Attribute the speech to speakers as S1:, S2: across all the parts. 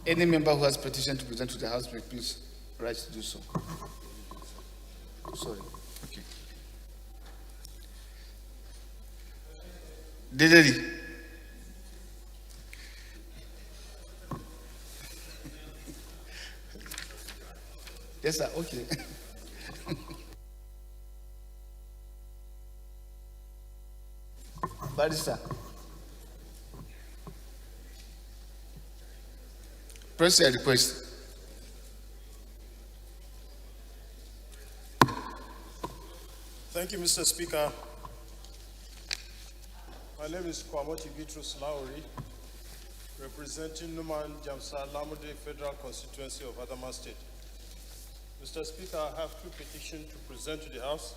S1: Any member who has petition to present to the House may please rise to do so. Sorry. Okay. Dederi. Yes, sir. Okay. Barrister. Press your request.
S2: Thank you, Mr. Speaker. My name is Kwamoti Bitrus Lauri, representing Numan Jamsa Lamode Federal Constituency of Adama State. Mr. Speaker, I have two petitions to present to the House.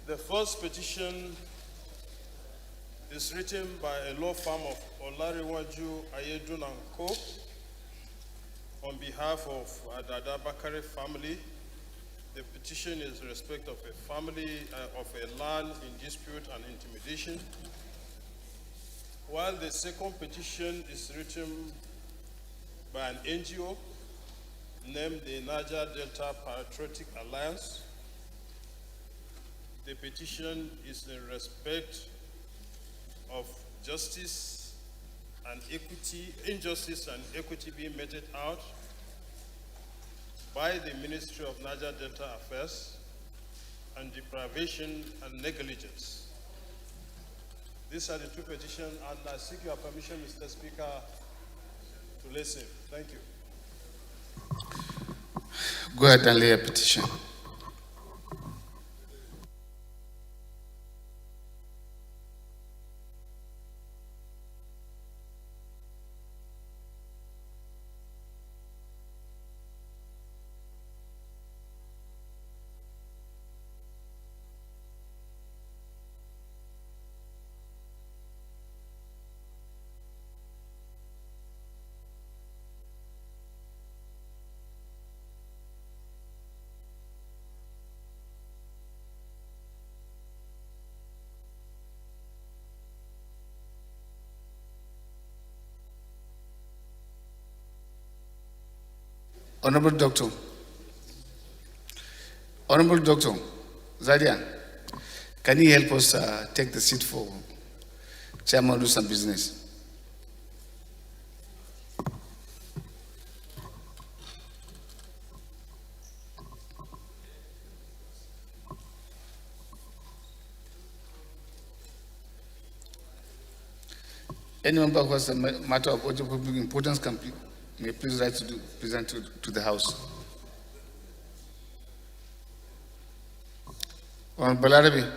S2: The first petition is written by a law firm of Olariwaju Ayedun and Co. on behalf of Adada Bakare family. The petition is in respect of a family of a land in dispute and intimidation. While the second petition is written by an NGO named the Niger Delta Patriotic Alliance. The petition is in respect of justice and equity, injustice and equity being meted out by the Ministry of Niger Delta Affairs and deprivation and negligence. These are the two petitions, and I seek your permission, Mr. Speaker, to listen. Thank you.
S1: Go ahead and lay a petition. Honorable Doctor Zadia, can you help us take the seat for Chairman do some business? Any member who has a matter of urgent public importance may please write to present to the House. Honorable Balarabe.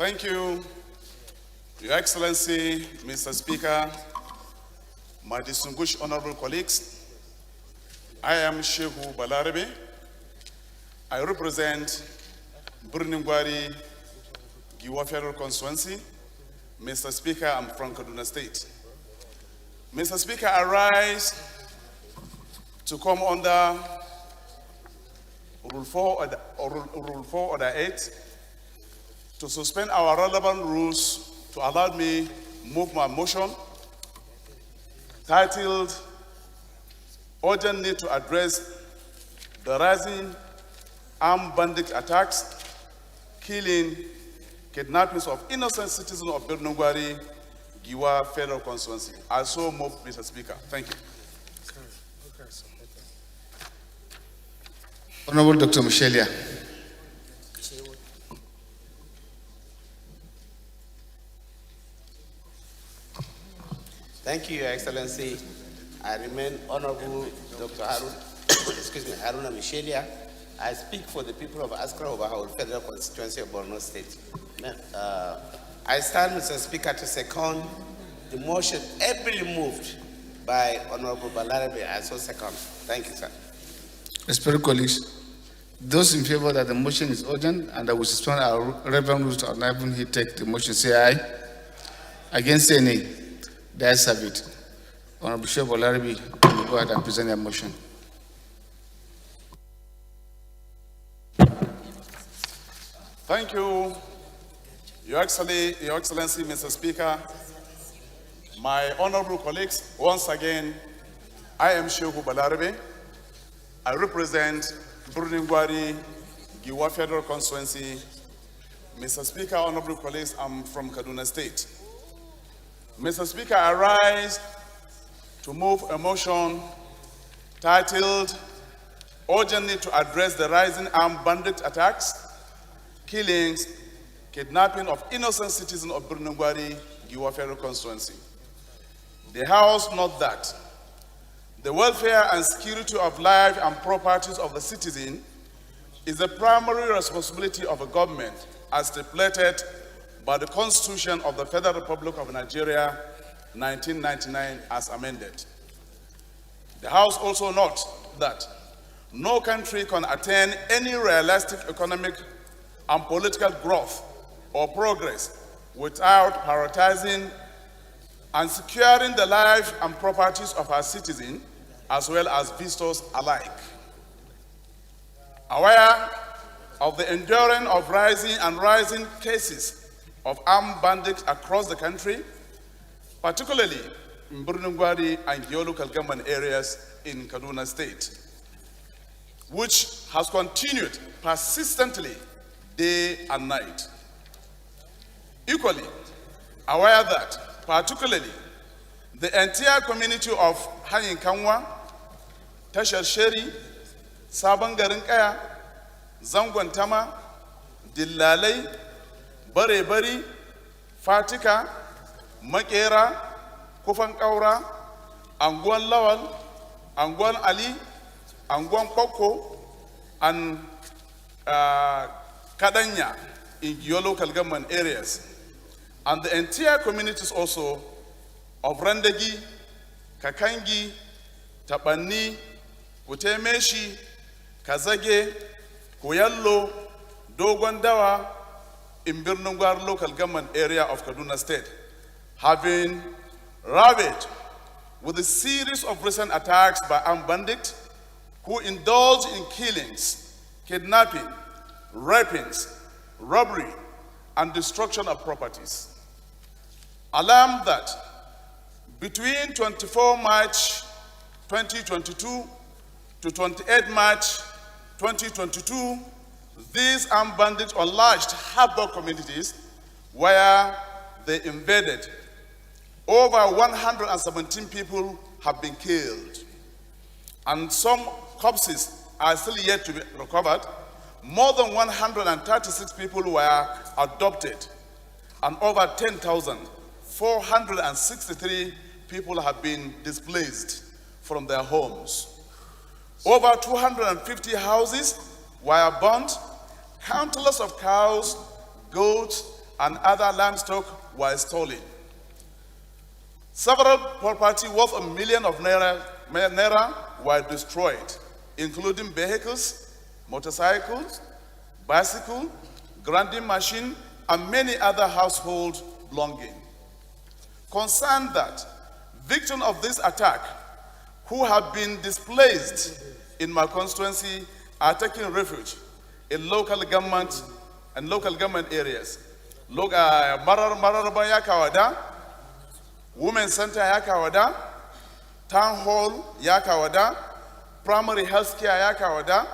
S3: Thank you, Your Excellency, Mr. Speaker, my distinguished honorable colleagues. I am Shehu Balarabe. I represent Burningwari Giwa Federal Constituency. Mr. Speaker, I'm from Kaduna State. Mr. Speaker, I rise to come under Rule 4 Order 8 to suspend our relevant rules to allow me move my motion titled Urgent Need to Address the Rising Armed Bandit Attacks, Killing, Kidnappings of Innocent Citizens of Birnungwari, Giwa Federal Constituency. I so move, Mr. Speaker. Thank you.
S1: Honorable Dr. Michelia.
S4: Thank you, Your Excellency. I remain Honorable Dr. Harun, Haruna Michelia. I speak for the people of Askra Overhaul Federal Constituency of Borno State. I stand, Mr. Speaker, to second the motion ably moved by Honorable Balarabe. I so second. Thank you, sir.
S1: Respected colleagues, those in favor that the motion is urgent and that we suspend our relevant rules to enable he take the motion, say aye. Against, say nay. The ayes have it. Honorable Sheikh Balarabe, you go ahead and present your motion.
S3: Thank you, Your Excellency, Mr. Speaker, my honorable colleagues. Once again, I am Sheikh Balarabe. I represent Bruningwari, Giwa Federal Constituency. Mr. Speaker, honorable colleagues, I'm from Kaduna State. Mr. Speaker, I rise to move a motion titled Urgent Need to Address the Rising Armed Bandit Attacks, Killings, Kidnapping of Innocent Citizens of Bruningwari, Giwa Federal Constituency. The House note that the welfare and security of life and properties of the citizen is the primary responsibility of a government as stipulated by the Constitution of the Federal Republic of Nigeria, 1999, as amended. The House also notes that no country can attain any realistic economic and political growth or progress without prioritizing and securing the life and properties of our citizens as well as visitors alike. Aware of the enduring of rising cases of armed bandits across the country, particularly in Bruningwari and Gio local government areas in Kaduna State, which has continued persistently day and night. Equally aware that, particularly, the entire community of Hanyin Kanwa, Tashar Sheri, Sabon Garin Kaya, Zangon Tama, Dillalai, Bare-bari, Fatika, Makera, Kufan Kaura, Anguan Lawal, Anguan Ali, Anguan Koko, and Kadanya in your local government areas, and the entire communities also of Randegi, Kakangi, Tapani, Kutemeshi, Kazage, Kuyallo, Dogondawa, in Birnungwar local government area of Kaduna State, having ravaged with a series of recent attacks by armed bandits who indulge in killings, kidnapping, rapings, robbery, and destruction of properties. Alarmed that between 24 March 2022 to 28 March 2022, these armed bandits unleashed havoc communities where they invaded. Over 117 people have been killed, and some corpses are still yet to be recovered. More than 136 people were adopted, and over 10,463 people have been displaced from their homes. Over 250 houses were burnt, countless of cows, goats, and other livestock were stolen. Several property worth $1 million naira were destroyed, including vehicles, motorcycles, bicycle, grinding machine, and many other household belongings. Concerned that victims of this attack who have been displaced in my constituency are taking refuge in local government areas. Mararaba Yakawada, Women's Center Yakawada, Town Hall Yakawada, Primary Healthcare Yakawada,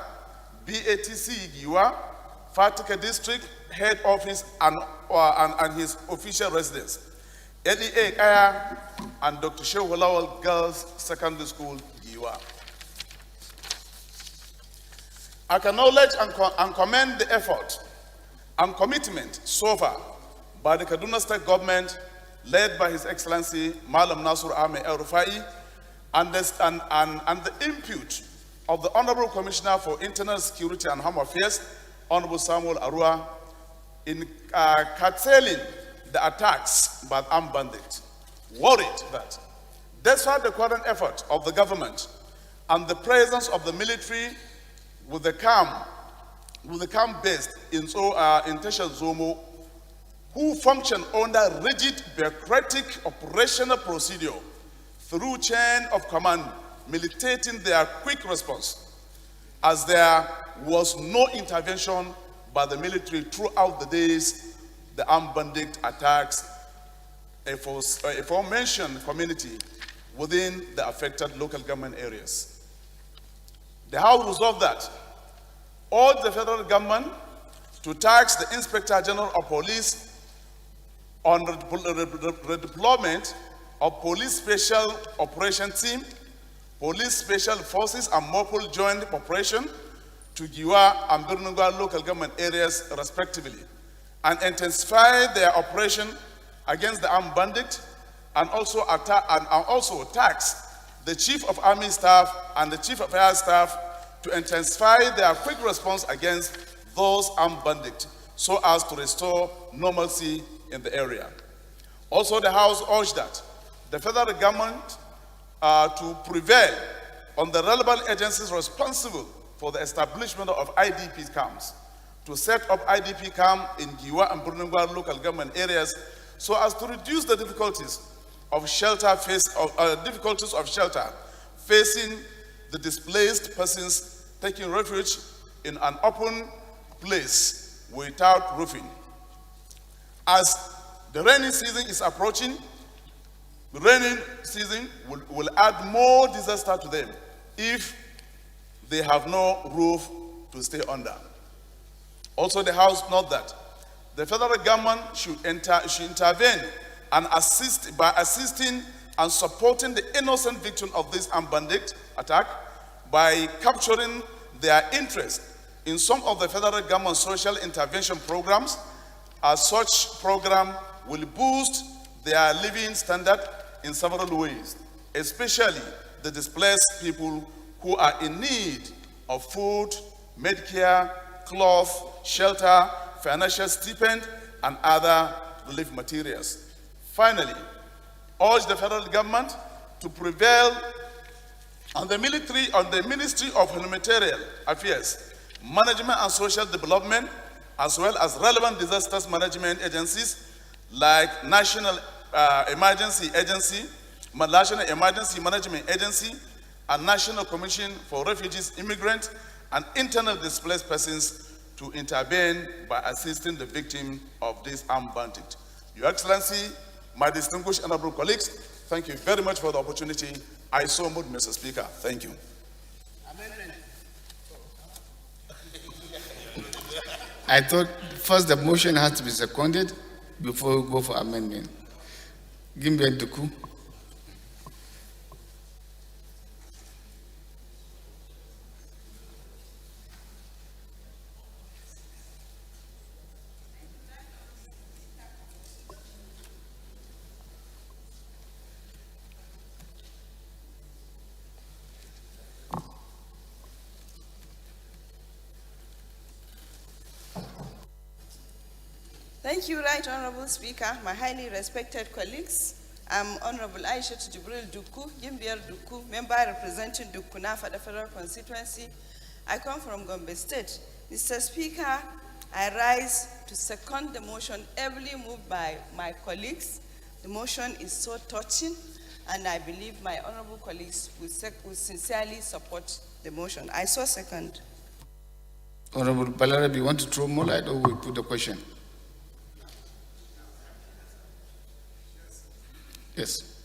S3: BATC Giwa, Fatika District Head Office and his official residence, LEA Kaya, and Dr. Shehu Lawal Girls Secondary School Giwa. I acknowledge and commend the effort and commitment so far by the Kaduna State government, led by His Excellency Malam Nasur Ahmed El Rufai, and the input of the Honorable Commissioner for Internal Security and Home Affairs, Honorable Samuel Arua, in curtailing the attacks by armed bandits, worried that despite the current effort of the government and the presence of the military with the camp based in Tesha Zomo, who function under rigid bureaucratic operational procedure through chain of command, militating their quick response, as there was no intervention by the military throughout the days the armed bandit attacks aforementioned community within the affected local government areas. The House resolved that urge the federal government to task the Inspector General of Police on redeployment of Police Special Operation Team, Police Special Forces and Mobile Joint Operation to Giwa and Birnunga local government areas respectively, and intensify their operation against the armed bandit, and also tax the Chief of Army Staff and the Chief of Air Staff to intensify their quick response against those armed bandits so as to restore normalcy in the area. Also, the House urged that the federal government to prevail on the relevant agencies responsible for the establishment of IDP camps to set up IDP camp in Giwa and Burnungwa local government areas so as to reduce the difficulties of shelter facing the displaced persons taking refuge in an open place without roofing. As the rainy season is approaching, the rainy season will add more disaster to them if they have no roof to stay under. Also, the House notes that the federal government should intervene and assist by assisting and supporting the innocent victim of this armed bandit attack by capturing their interest in some of the federal government social intervention programs, as such program will boost their living standard in several ways, especially the displaced people who are in need of food, medicare, cloth, shelter, financial stipend, and other relief materials. Finally, urge the federal government to prevail on the Ministry of Humanitarian Affairs, Management and Social Development, as well as relevant disasters management agencies like National Emergency Management Agency, and National Commission for Refugees, Immigrants, and Internally Displaced Persons to intervene by assisting the victim of this armed bandit. Your Excellency, my distinguished honorable colleagues, thank you very much for the opportunity. I so move, Mr. Speaker. Thank you.
S4: Amendment.
S1: I thought first the motion has to be seconded before we go for amendment. Give me a duku.
S5: Thank you, Right Honorable Speaker, my highly respected colleagues. I'm Honorable Aisha Jibril Duku, Gimbier Duku, member representing Dukuna for the Federal Constituency. I come from Gombe State. Mr. Speaker, I rise to second the motion ably moved by my colleagues. The motion is so touching, and I believe my honorable colleagues will sincerely support the motion. I so second.
S1: Honorable Balarabe, you want to throw more light or we put the question? Yes,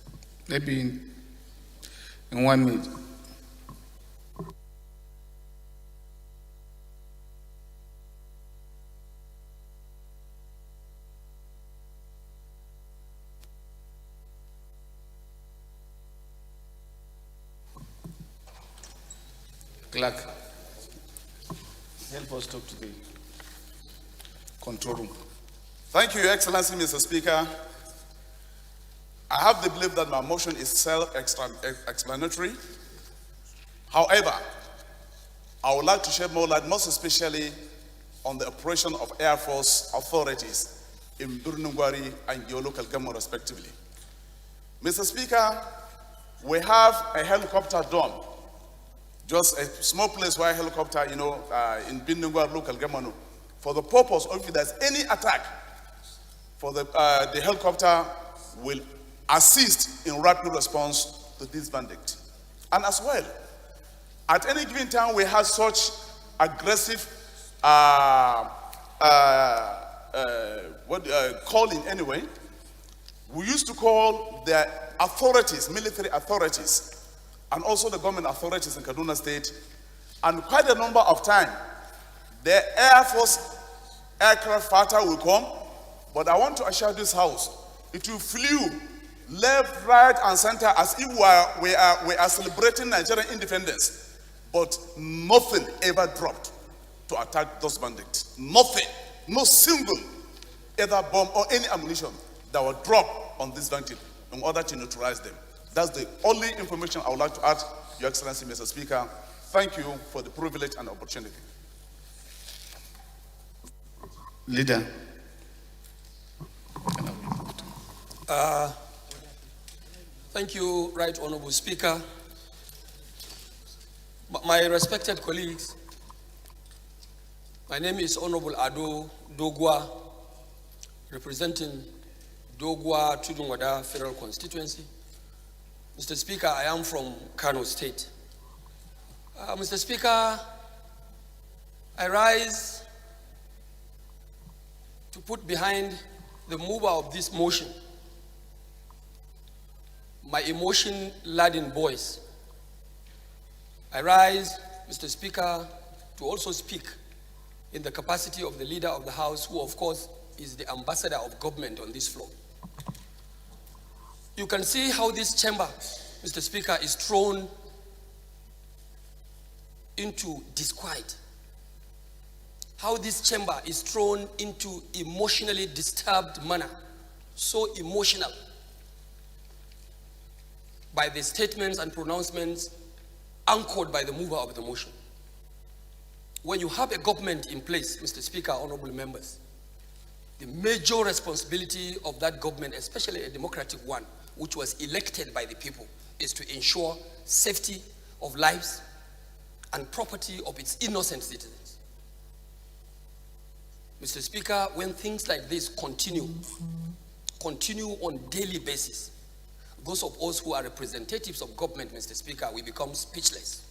S1: maybe in 1 minute. Clerk, help us talk to the control room.
S3: Thank you, Your Excellency, Mr. Speaker. I have the belief that my motion is self-explanatory. However, I would like to shed more light, most especially on the operation of Air Force authorities in Birnungwari and your local government respectively. Mr. Speaker, we have a helicopter dome, just a small place where a helicopter, in Birnungwari local government, for the purpose of if there's any attack, for the helicopter will assist in rapid response to this bandit. And as well, at any given time, we have such aggressive calling anyway. We used to call the authorities, military authorities, and also the government authorities in Kaduna State, and quite a number of times, the Air Force aircraft fighter will come, but I want to assure this House, it will flew left, right, and center as if we are celebrating Nigerian independence. But nothing ever dropped to attack those bandits. Nothing. No single either bomb or any ammunition that were dropped on this bandit in order to neutralize them. That's the only information I would like to add, Your Excellency, Mr. Speaker. Thank you for the privilege and opportunity.
S1: Leader.
S6: Thank you, Right Honorable Speaker. My respected colleagues, my name is Honorable Ado Dogwa, representing Dogwa Tudunwada Federal Constituency. Mr. Speaker, I am from Kano State. Mr. Speaker, I rise to put behind the mover of this motion my emotion-laden voice. I rise, Mr. Speaker, to also speak in the capacity of the leader of the House, who of course is the ambassador of government on this floor. You can see how this chamber, Mr. Speaker, is thrown into disquiet. How this chamber is thrown into emotionally disturbed manner, so emotional, by the statements and pronouncements anchored by the mover of the motion. When you have a government in place, Mr. Speaker, honorable members, the major responsibility of that government, especially a democratic one, which was elected by the people, is to ensure safety of lives and property of its innocent citizens. Mr. Speaker, when things like this continue on daily basis, those of us who are representatives of government, Mr. Speaker, we become speechless.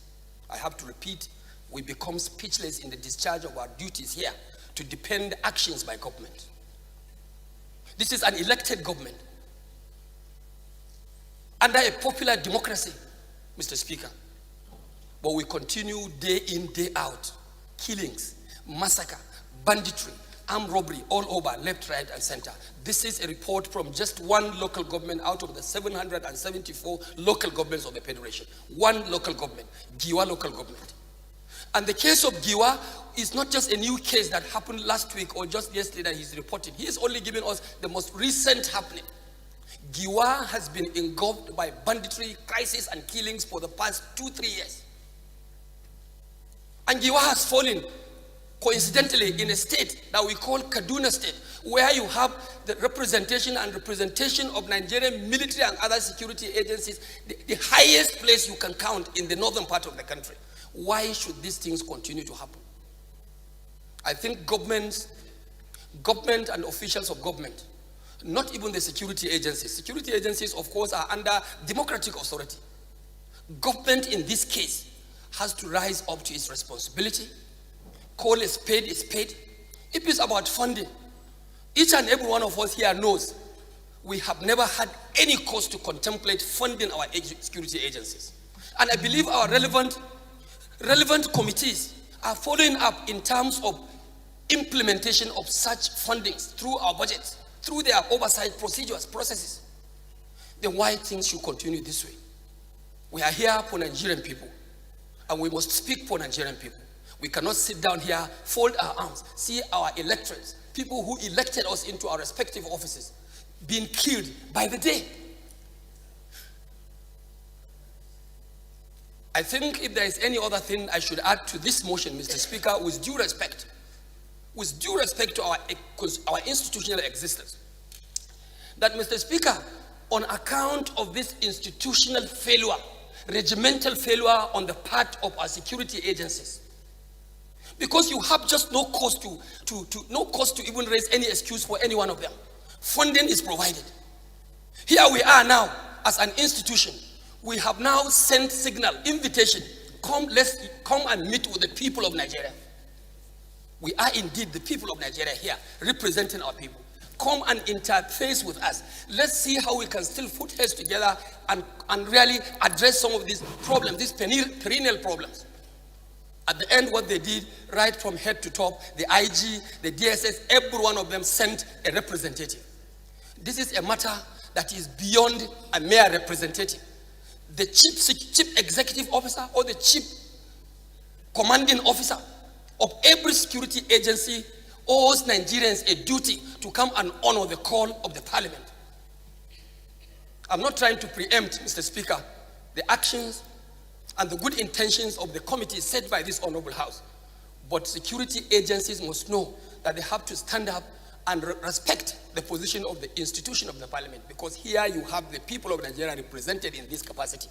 S6: I have to repeat, we become speechless in the discharge of our duties here to defend actions by government. This is an elected government under a popular democracy, Mr. Speaker. But we continue day in, day out, killings, massacre, banditry, armed robbery all over, left, right, and center. This is a report from just one local government out of the 774 local governments of the Federation. One local government, Giwa local government. And the case of Giwa is not just a new case that happened last week or just yesterday that he's reporting. He is only giving us the most recent happening. Giwa has been engulfed by banditry, crisis, and killings for the past 2-3 years. And Giwa has fallen, coincidentally, in a state that we call Kaduna State, where you have the representation of Nigerian military and other security agencies, the highest place you can count in the northern part of the country. Why should these things continue to happen? I think government and officials of government, not even the security agencies, of course, are under democratic authority. Government in this case has to rise up to its responsibility, call a spade a spade. If it's about funding, each and every one of us here knows we have never had any cause to contemplate funding our security agencies. And I believe our relevant committees are following up in terms of implementation of such fundings through our budgets, through their oversight processes. Then why things should continue this way? We are here for Nigerian people, and we must speak for Nigerian people. We cannot sit down here, fold our arms, see our electorates, people who elected us into our respective offices, being killed by the day. I think if there is any other thing I should add to this motion, Mr. Speaker, with due respect to our institutional existence, that, Mr. Speaker, on account of this institutional failure, regimental failure on the part of our security agencies, because you have just no cause to even raise any excuse for any one of them. Funding is provided. Here we are now as an institution. We have now sent signal, invitation, let's come and meet with the people of Nigeria. We are indeed the people of Nigeria here, representing our people. Come and interface with us. Let's see how we can still put heads together and really address some of these problems, these perennial problems. At the end, what they did, right from head to top, the IG, the DSS, every one of them sent a representative. This is a matter that is beyond a mere representative. The chief executive officer or the chief commanding officer of every security agency owes Nigerians a duty to come and honor the call of the parliament. I'm not trying to preempt, Mr. Speaker, the actions and the good intentions of the committee set by this honorable house. But security agencies must know that they have to stand up and respect the position of the institution of the parliament, because here you have the people of Nigeria represented in this capacity.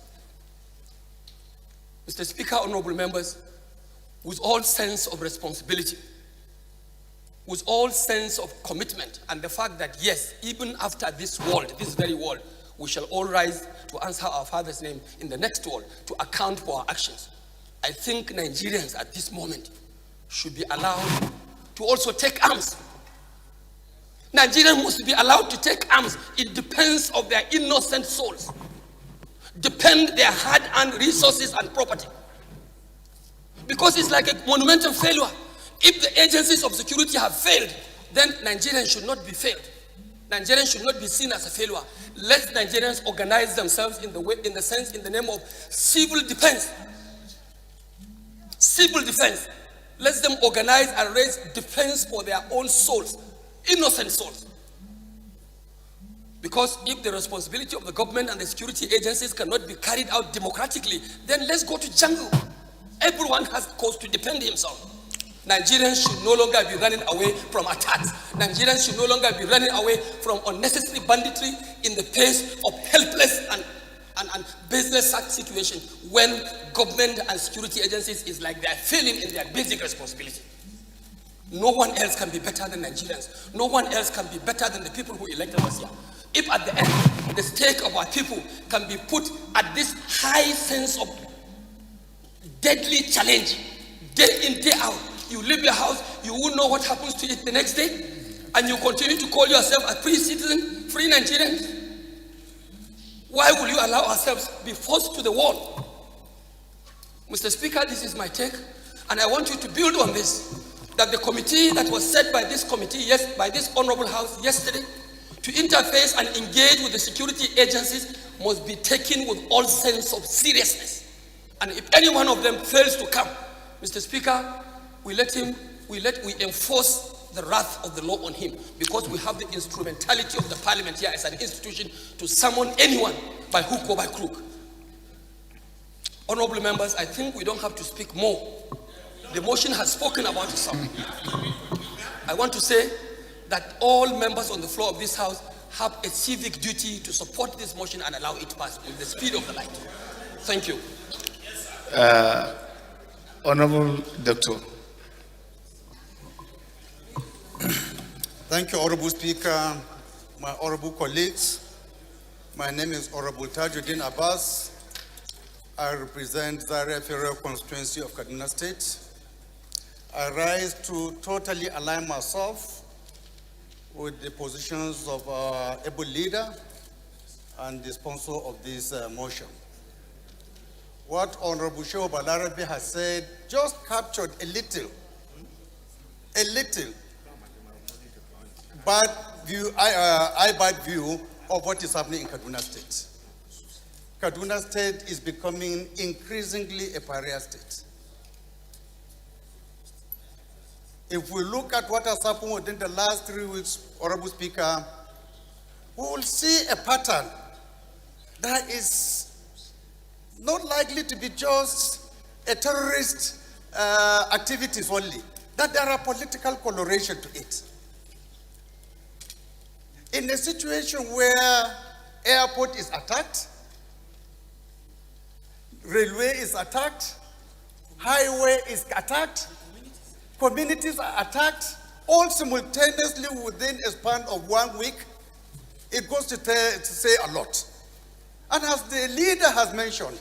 S6: Mr. Speaker, honorable members, with all sense of responsibility, with all sense of commitment, and the fact that yes, even after this very world, we shall all rise to answer our Father's name in the next world, to account for our actions. I think Nigerians at this moment should be allowed to also take arms. Nigerians must be allowed to take arms in defense of their innocent souls, defend their hard-earned resources and property. Because it's like a monumental failure. If the agencies of security have failed, then Nigerians should not be failed. Nigerians should not be seen as a failure. Let Nigerians organize themselves in the name of civil defense. Civil defense. Let them organize and raise defense for their own souls, innocent souls. Because if the responsibility of the government and the security agencies cannot be carried out democratically, then let's go to jungle. Everyone has cause to defend himself. Nigerians should no longer be running away from attacks. Nigerians should no longer be running away from unnecessary banditry in the face of helpless and baseless situation when government and security agencies is like they're failing in their basic responsibility. No one else can be better than Nigerians. No one else can be better than the people who elected us here. If at the end, the stake of our people can be put at this high sense of deadly challenge, day in, day out, you leave your house, you won't know what happens to it the next day, and you continue to call yourself a free citizen, free Nigerian. Why will you allow ourselves be forced to the wall? Mr. Speaker, this is my take, and I want you to build on this, that the committee that was set by this committee, by this honorable house yesterday, to interface and engage with the security agencies must be taken with all sense of seriousness. And if any one of them fails to come, Mr. Speaker, we enforce the wrath of the law on him, because we have the instrumentality of the parliament here as an institution to summon anyone by hook or by crook. Honorable members, I think we don't have to speak more. The motion has spoken about itself. I want to say that all members on the floor of this house have a civic duty to support this motion and allow it pass with the speed of the light. Thank you.
S1: Honorable Doctor.
S7: Thank you, Honorable Speaker, my honorable colleagues. My name is Honorable Tajuddin Abbas. I represent Zaria Federal Constituency of Kaduna State. I rise to totally align myself with the positions of our able leader and the sponsor of this motion. What Honorable Shehu Balarabe has said just captured a little bad view of what is happening in Kaduna State. Kaduna State is becoming increasingly a pariah state. If we look at what has happened within the last 3 weeks, Honorable Speaker, we will see a pattern that is not likely to be just a terrorist activities only, that there are political coloration to it. In a situation where airport is attacked, railway is attacked, highway is attacked, communities are attacked, all simultaneously within a span of 1 week, it goes to say a lot. And as the leader has mentioned,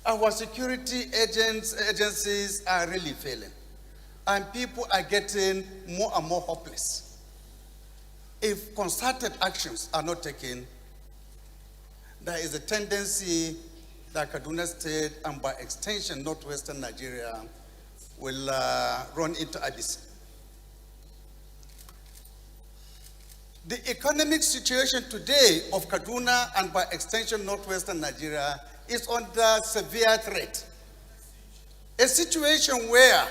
S7: our security agencies are really failing. And people are getting more and more hopeless. If concerted actions are not taken, there is a tendency that Kaduna State and by extension northwestern Nigeria will run into abyss. The economic situation today of Kaduna and by extension northwestern Nigeria is under severe threat. A situation where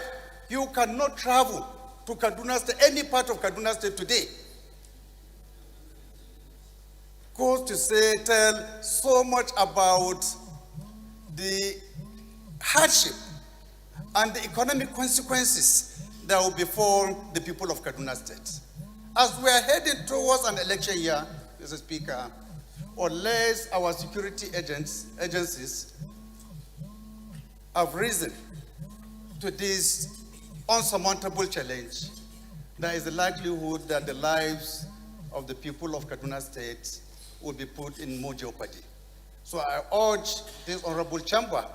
S7: you cannot travel to Kaduna State, any part of Kaduna State today, goes to tell so much about the hardship and the economic consequences that will befall the people of Kaduna State. As we are heading towards an election year, Mr. Speaker, unless our security agencies have risen to this unsurmountable challenge, there is a likelihood that the lives of the people of Kaduna State will be put in more jeopardy. So I urge this honorable chamber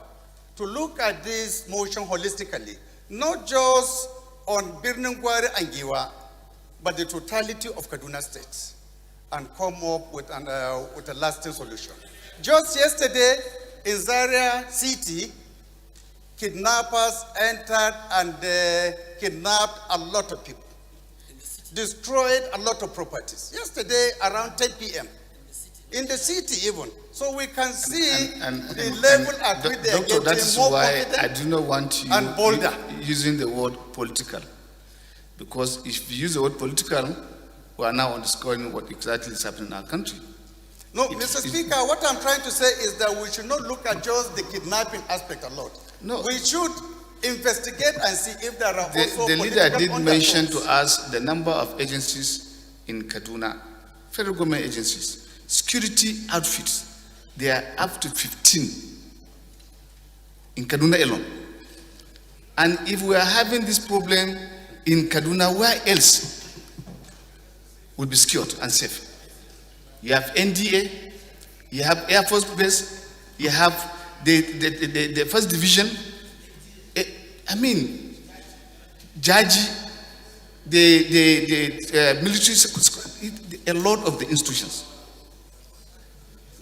S7: to look at this motion holistically, not just on Birnin Gwari and Giwa, but the totality of Kaduna State, and come up with a lasting solution. Just yesterday in Zaria City, kidnappers entered and kidnapped a lot of people, destroyed a lot of properties. Yesterday around 10 p.m. in the city even. So we can see the level at which they are
S1: Doctor, that is
S7: getting more
S1: why
S7: confident
S1: I do not want you
S7: and bolder.
S1: using the word political. Because if you use the word political, we are now underscoring what exactly is happening in our country.
S7: No, Mr. Speaker, what I'm trying to say is that we should not look at just the kidnapping aspect alone.
S1: No.
S7: We should investigate and see if there are also
S1: The leader did
S7: political
S1: mention to
S7: undertones.
S1: us the number of agencies in Kaduna, federal government agencies, security outfits. They are up to 15 in Kaduna alone. And if we are having this problem in Kaduna, where else will be secured and safe? You have NDA, you have Air Force Base, you have the First Division, Jaji, the military, a lot of the institutions.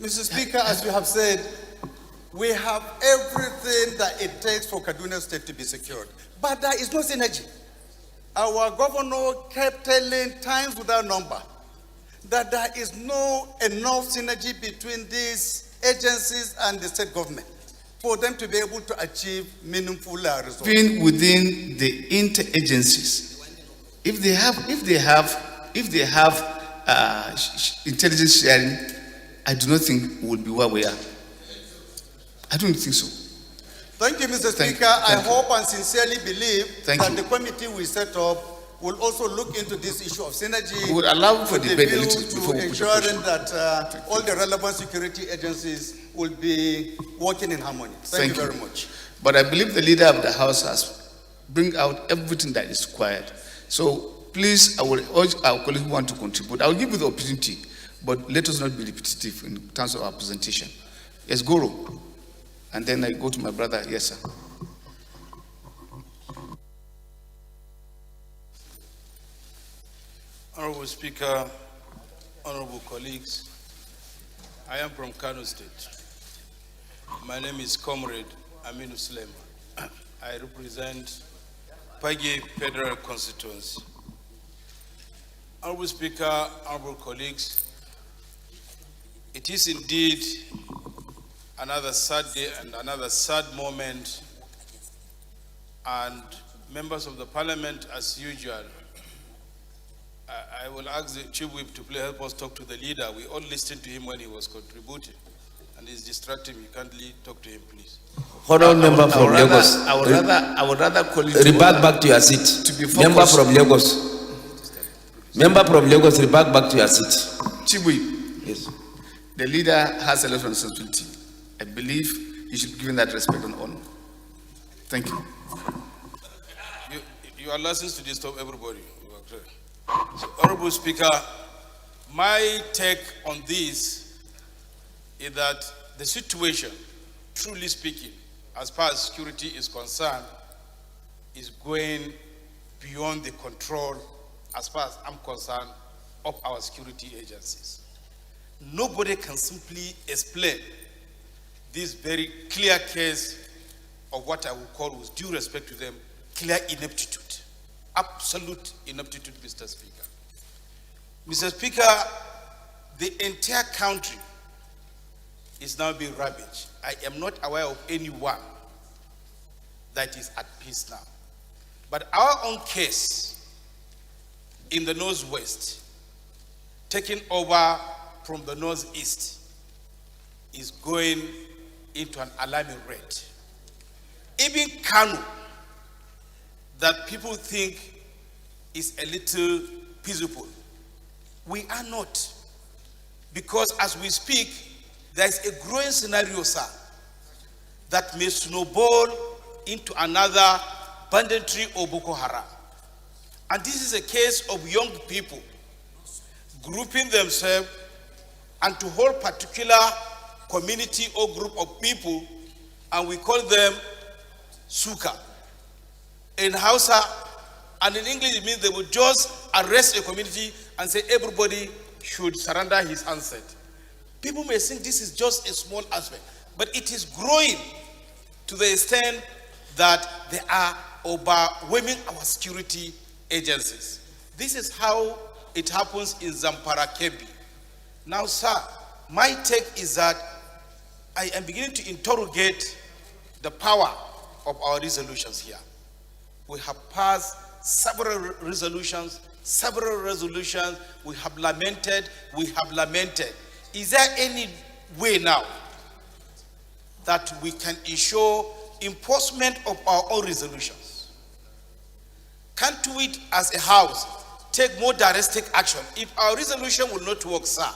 S7: Mr. Speaker, as you have said, we have everything that it takes for Kaduna State to be secured. But there is no synergy. Our governor kept telling times without number that there is no enough synergy between these agencies and the state government for them to be able to achieve meaningful results.
S1: Even within the interagencies, if they have intelligence sharing, I do not think we will be where we are. I don't think so.
S7: Thank you, Mr.
S1: Thank
S7: Speaker.
S1: you.
S7: I
S1: Thank you.
S7: hope and sincerely believe
S1: Thank
S7: that
S1: you.
S7: the committee we set up will also look into this issue of synergy.
S1: We would allow for
S7: with the
S1: debate a
S7: view
S1: little before we
S7: to
S1: put the
S7: ensuring
S1: question.
S7: that all the relevant security agencies will be working in harmony. Thank you very much.
S1: But I believe the leader of the House has bring out everything that is required. So please, I will urge our colleagues who want to contribute. I will give you the opportunity, but let us not be repetitive in terms of our presentation. Yes, Goro. And then I go to my brother. Yes, sir.
S8: Honorable Speaker, honorable colleagues, I am from Kano State. My name is Comrade Aminu Suleiman. I represent Pagi Federal Constituency. Honorable Speaker, honorable colleagues, it is indeed another sad day and another sad moment, and members of the Parliament, as usual, I will ask the Chief Whip to please help us talk to the leader. We all listened to him when he was contributing. And and he's distracting me. Kindly talk to him, please.
S9: Honorable member from Lagos.
S1: I would rather call you
S9: Revert back to your seat.
S1: to be
S9: Member
S1: focused.
S9: from Lagos. Member from Lagos, revert back to your seat.
S1: Chibui,
S9: Yes.
S1: the leader has a lot of responsibility. I believe he should be given that respect and honor. Thank you.
S8: You are licensed to disturb everybody. You are clear. So, Honorable Speaker, my take on this is that the situation, truly speaking, as far as security is concerned, is going beyond the control, as far as I'm concerned, of our security agencies. Nobody can simply explain this very clear case of what I would call, with due respect to them, clear ineptitude. Absolute ineptitude, Mr. Speaker. Mr. Speaker, the entire country is now being ravaged. I am not aware of anyone that is at peace now. But our own case in the Northwest, taking over from the Northeast, is going into an alarming rate. Even Kano, that people think is a little peaceful, we are not. Because as we speak, there is a growing scenario, sir, that may snowball into another banditry or Boko Haram. And this is a case of young people grouping themselves and to hold particular community or group of people, and we call them Suka. In Hausa and in English, it means they would just arrest a community and say everybody should surrender his handset. People may think this is just a small aspect, but it is growing to the extent that they are overwhelming our security agencies. This is how it happens in Zamfara Kebbi. Now, sir, my take is that I am beginning to interrogate the power of our resolutions here. We have passed several resolutions, we have lamented. Is there any way now that we can ensure enforcement of our own resolutions? Can't we, as a house, take more drastic action? If our resolution will not work, sir,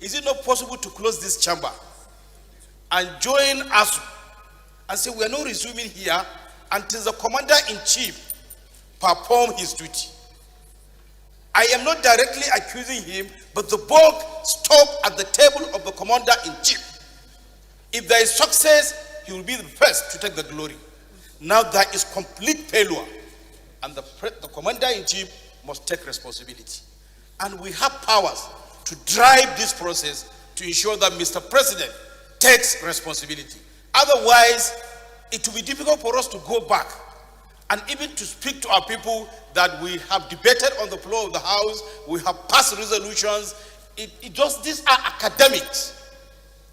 S8: is it not possible to close this chamber and join us and say we are not resuming here until the commander-in-chief perform his duty? I am not directly accusing him, but the buck stopped at the table of the commander-in-chief. If there is success, he will be the first to take the glory. Now there is complete failure, and the commander-in-chief must take responsibility. And we have powers to drive this process to ensure that Mr. President takes responsibility. Otherwise, it will be difficult for us to go back and even to speak to our people that we have debated on the floor of the House, we have passed resolutions. These are academics.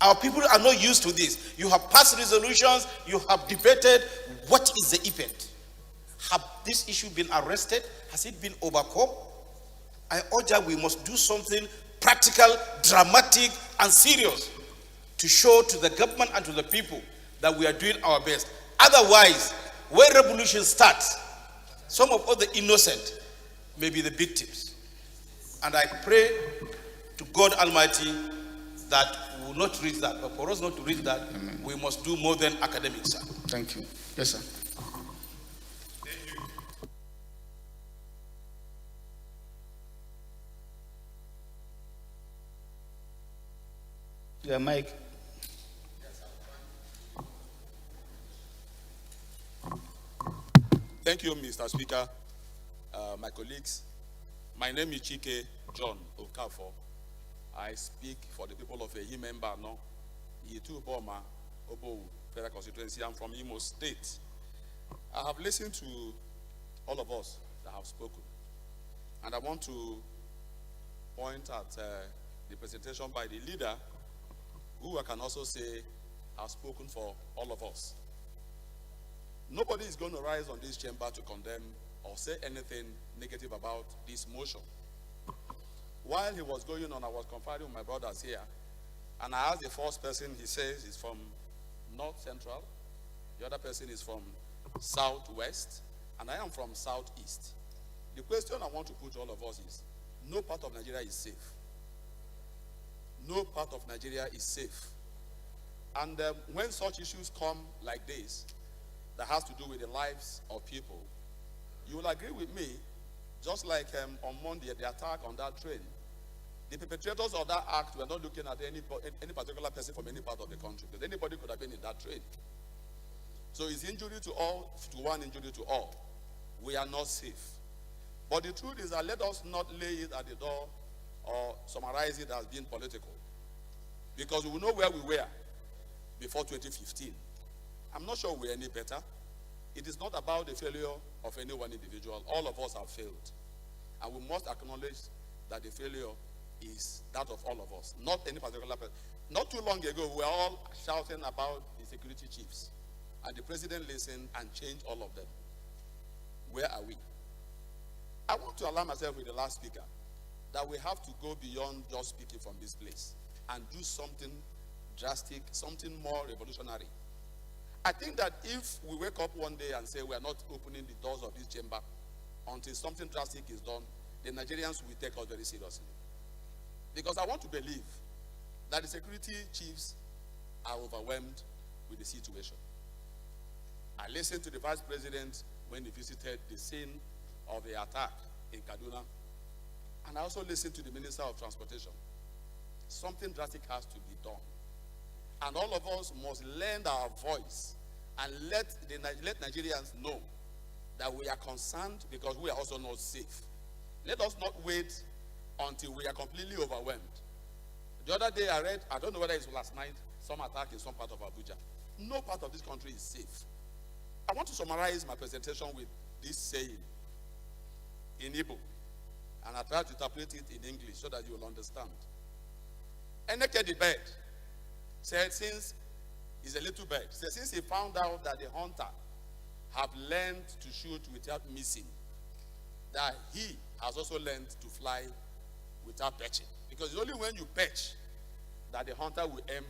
S8: Our people are not used to this. You have passed resolutions, you have debated. What is the effect? Have this issue been arrested? Has it been overcome? I urge that we must do something practical, dramatic, and serious to show to the government and to the people that we are doing our best. Otherwise, when revolution starts, some of the innocent may be the victims. And I pray to God Almighty that we will not reach that. But for us not to reach that, amen, we must do more than academics, sir.
S1: Thank you. Yes, sir. Yeah, Mike.
S10: Thank you, Mr. Speaker. My colleagues, my name is Chike John Okafo. I speak for the people of Ehimemba, no? Yitu Boma, Obo, Federal Constituency. I'm from Imo State. I have listened to all of us that have spoken. And I want to point at the presentation by the leader, who I can also say has spoken for all of us. Nobody is going to rise on this chamber to condemn or say anything negative about this motion. While he was going on, I was conferring with my brothers here. And I asked the first person, he says he's from North Central. The other person is from Southwest. And I am from Southeast. The question I want to put to all of us is, no part of Nigeria is safe. No part of Nigeria is safe. And when such issues come like this, that has to do with the lives of people, you will agree with me, just like on Monday, the attack on that train, the perpetrators of that act were not looking at any particular person from any part of the country, because anybody could have been in that train. So it's injury to all, to one, injury to all. We are not safe. But the truth is that let us not lay it at the door or summarize it as being political, because we will know where we were before 2015. I'm not sure we're any better. It is not about the failure of any one individual. All of us have failed. And we must acknowledge that the failure is that of all of us, not any particular person. Not too long ago, we were all shouting about the security chiefs. And the president listened and changed all of them. Where are we? I want to align myself with the last speaker that we have to go beyond just speaking from this place and do something drastic, something more revolutionary. I think that if we wake up one day and say we are not opening the doors of this chamber until something drastic is done, the Nigerians will take us very seriously. Because I want to believe that the security chiefs are overwhelmed with the situation. I listened to the vice president when he visited the scene of the attack in Kaduna. And I also listened to the Minister of Transportation. Something drastic has to be done. And all of us must lend our voice and let Nigerians know that we are concerned, because we are also not safe. Let us not wait until we are completely overwhelmed. The other day I read, I don't know whether it was last night, some attack in some part of Abuja. No part of this country is safe. I want to summarize my presentation with this saying in Igbo, and I try to interpret it in English so that you will understand. Eneke the bird said, since he's a little bird, said since he found out that the hunter have learned to shoot without missing, that he has also learned to fly without perching. Because it's only when you perch that the hunter will aim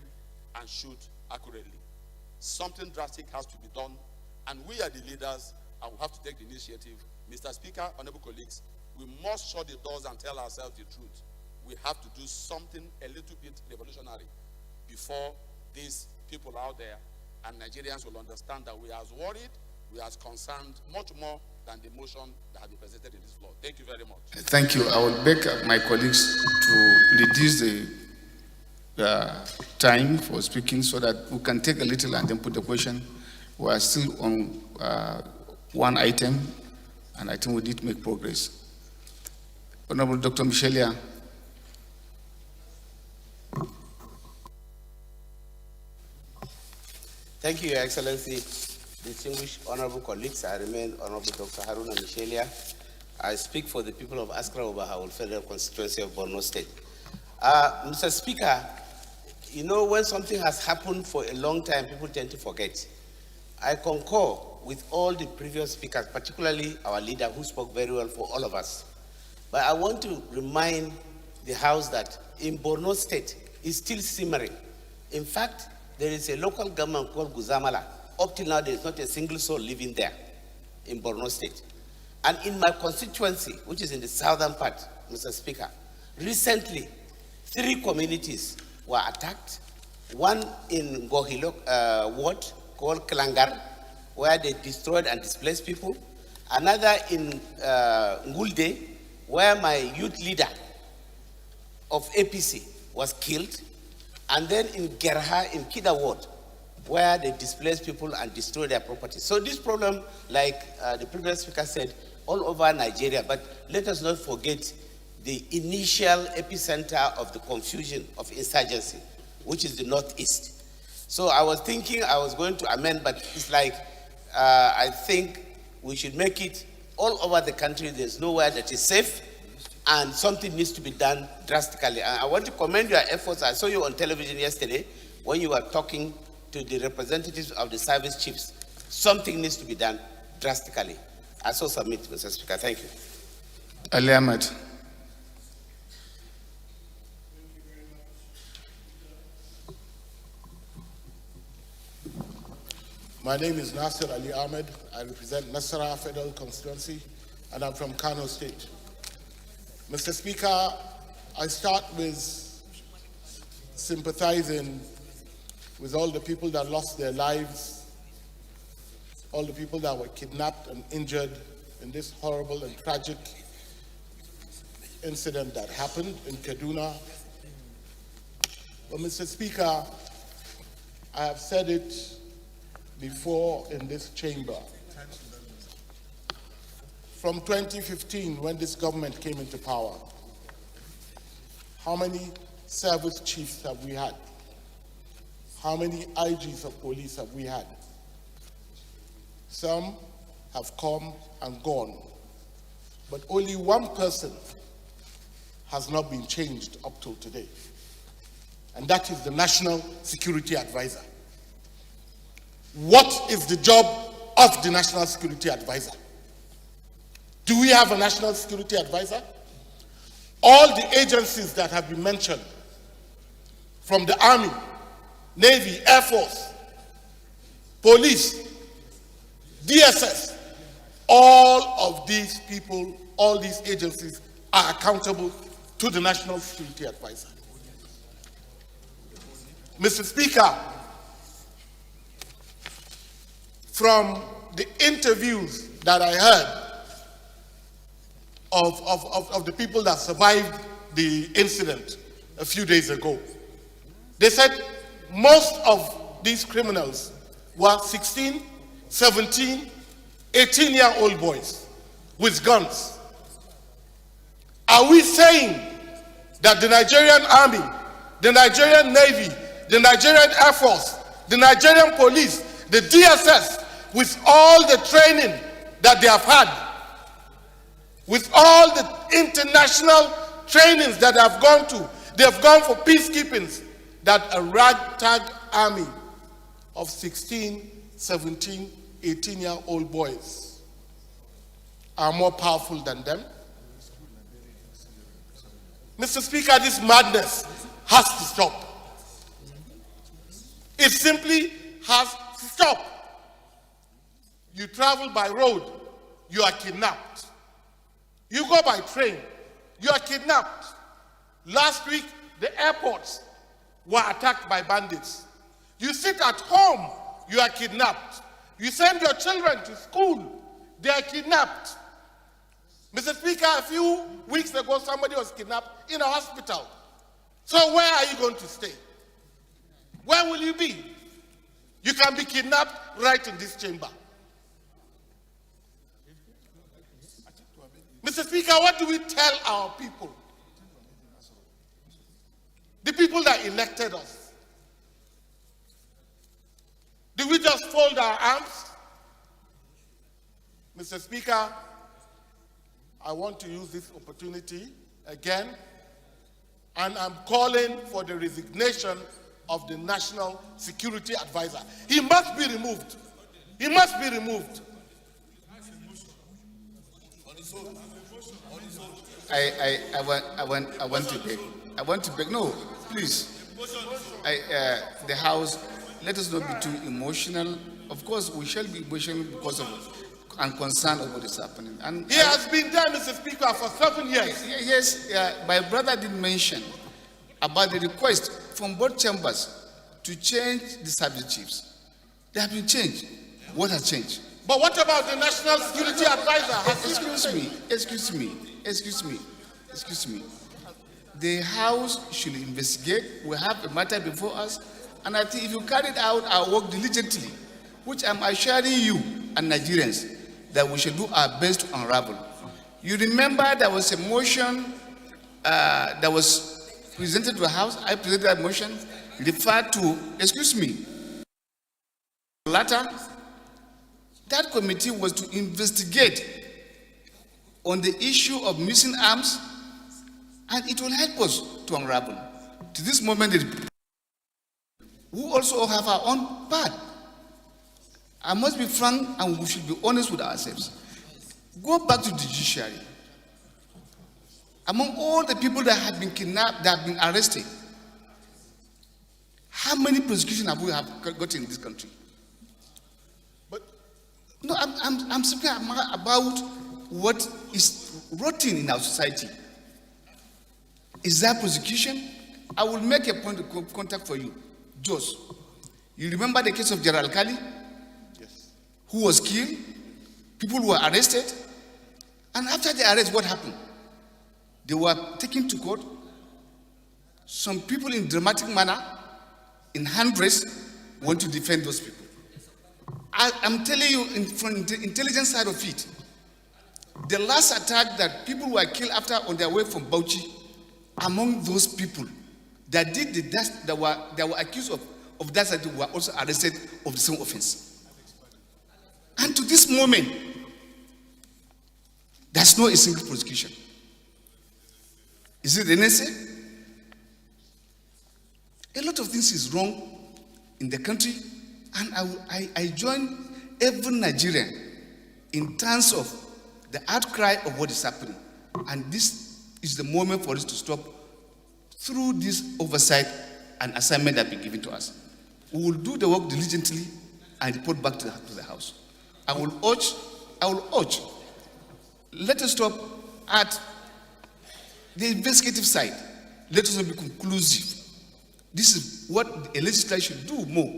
S10: and shoot accurately. Something drastic has to be done, and we are the leaders and we have to take the initiative. Mr. Speaker, honorable colleagues, we must shut the doors and tell ourselves the truth. We have to do something a little bit revolutionary before these people out there and Nigerians will understand that we are as worried, we are as concerned, much more than the motion that has been presented in this floor. Thank you very much.
S1: Thank you. I will beg my colleagues to reduce the time for speaking so that we can take a little and then put the question. We are still on one item, and I think we did make progress. Honorable Dr. Michelia.
S4: Thank you, Your Excellency. Distinguished honorable colleagues, I remain Honorable Dr. Haruna Michelia. I speak for the people of Askra Obahawul Federal Constituency of Borno State. Mr. Speaker, you know, when something has happened for a long time, people tend to forget. I concur with all the previous speakers, particularly our leader who spoke very well for all of us. But I want to remind the House that in Borno State, it's still simmering. In fact, there is a local government called Guzamala. Up till now, there is not a single soul living there in Borno State. And in my constituency, which is in the southern part, Mr. Speaker, recently, 3 communities were attacked. One in Gohilo ward called Klangar, where they destroyed and displaced people. Another in Ngulde, where my youth leader of APC was killed. And then in Gerha, in Kida ward, where they displaced people and destroyed their property. So this problem, like the previous speaker said, all over Nigeria, but let us not forget the initial epicenter of the confusion of insurgency, which is the Northeast. So I was thinking I was going to amend, but it's like, I think we should make it all over the country. There's nowhere that is safe, and something needs to be done drastically. And I want to commend your efforts. I saw you on television yesterday when you were talking to the representatives of the service chiefs. Something needs to be done drastically. I so submit, Mr. Speaker. Thank you.
S1: Ali Ahmed.
S11: My name is Nasir Ali Ahmed. I represent Nasara Federal Constituency, and I'm from Kano State. Mr. Speaker, I start with sympathizing with all the people that lost their lives, all the people that were kidnapped and injured in this horrible and tragic incident that happened in Kaduna. But Mr. Speaker, I have said it before in this chamber. From 2015, when this government came into power, how many service chiefs have we had? How many IGs of police have we had? Some have come and gone, but only one person has not been changed up till today, and that is the National Security Advisor. What is the job of the National Security Advisor? Do we have a National Security Advisor? All the agencies that have been mentioned, from the Army, Navy, Air Force, Police, DSS, all of these people, all these agencies are accountable to the National Security Advisor. Mr. Speaker, from the interviews that I heard of the people that survived the incident a few days ago, they said most of these criminals were 16, 17, 18-year-old boys with guns. Are we saying that the Nigerian Army, the Nigerian Navy, the Nigerian Air Force, the Nigerian Police, the DSS, with all the training that they have had, with all the international trainings that they have gone to, they have gone for peacekeepings, that a ragtag army of 16, 17, 18-year-old boys are more powerful than them? Mr. Speaker, this madness has to stop. It simply has to stop. You travel by road, you are kidnapped. You go by train, you are kidnapped. Last week, the airports were attacked by bandits. You sit at home, you are kidnapped. You send your children to school, they are kidnapped. Mr. Speaker, a few weeks ago, somebody was kidnapped in a hospital. So where are you going to stay? Where will you be? You can be kidnapped right in this chamber. Mr. Speaker, what do we tell our people? The people that elected us. Do we just fold our arms? Mr. Speaker, I want to use this opportunity again, and I'm calling for the resignation of the National Security Advisor. He must be removed. He must be removed.
S1: I want to beg. No, please. The House, let us not be too emotional. Of course, we shall be emotional because of and concerned of what is happening. And
S11: he has been there, Mr. Speaker, for 7 years.
S1: Yes, my brother did mention about the request from both chambers to change the service chiefs. They have been changed. What has changed?
S11: But what about the National Security Advisor?
S1: Excuse me. The House should investigate. We have a matter before us. And I think if you carried out our work diligently, which I'm assuring you and Nigerians that we should do our best to unravel. You remember there was a motion that was presented to the House. I presented that motion, referred to, latter. That committee was to investigate on the issue of missing arms, and it will help us to unravel. To this moment, we also have our own part. I must be frank, and we should be honest with ourselves. Go back to the judiciary. Among all the people that have been kidnapped, that have been arrested, how many prosecutions have we gotten in this country? No, I'm speaking about what is rotten in our society. Is there prosecution? I will make a point of contact for you. Jos, you remember the case of Gerald Kali?
S11: Yes.
S1: Who was killed? People were arrested. And after the arrest, what happened? They were taken to court. Some people in dramatic manner, in handbrace, want to defend those people. I'm telling you, from the intelligence side of it, the last attack that people were killed after on their way from Bauchi, among those people that did that were accused of that side were also arrested of the same offense. And to this moment, there's no a single prosecution. Is it the NSA? A lot of things is wrong in the country, and I join every Nigerian in terms of the outcry of what is happening. And this is the moment for us to stop through this oversight and assignment that has been given to us. We will do the work diligently and report back to the House. I will urge, let us stop at the investigative side. Let us not be conclusive. This is what a legislature should do more.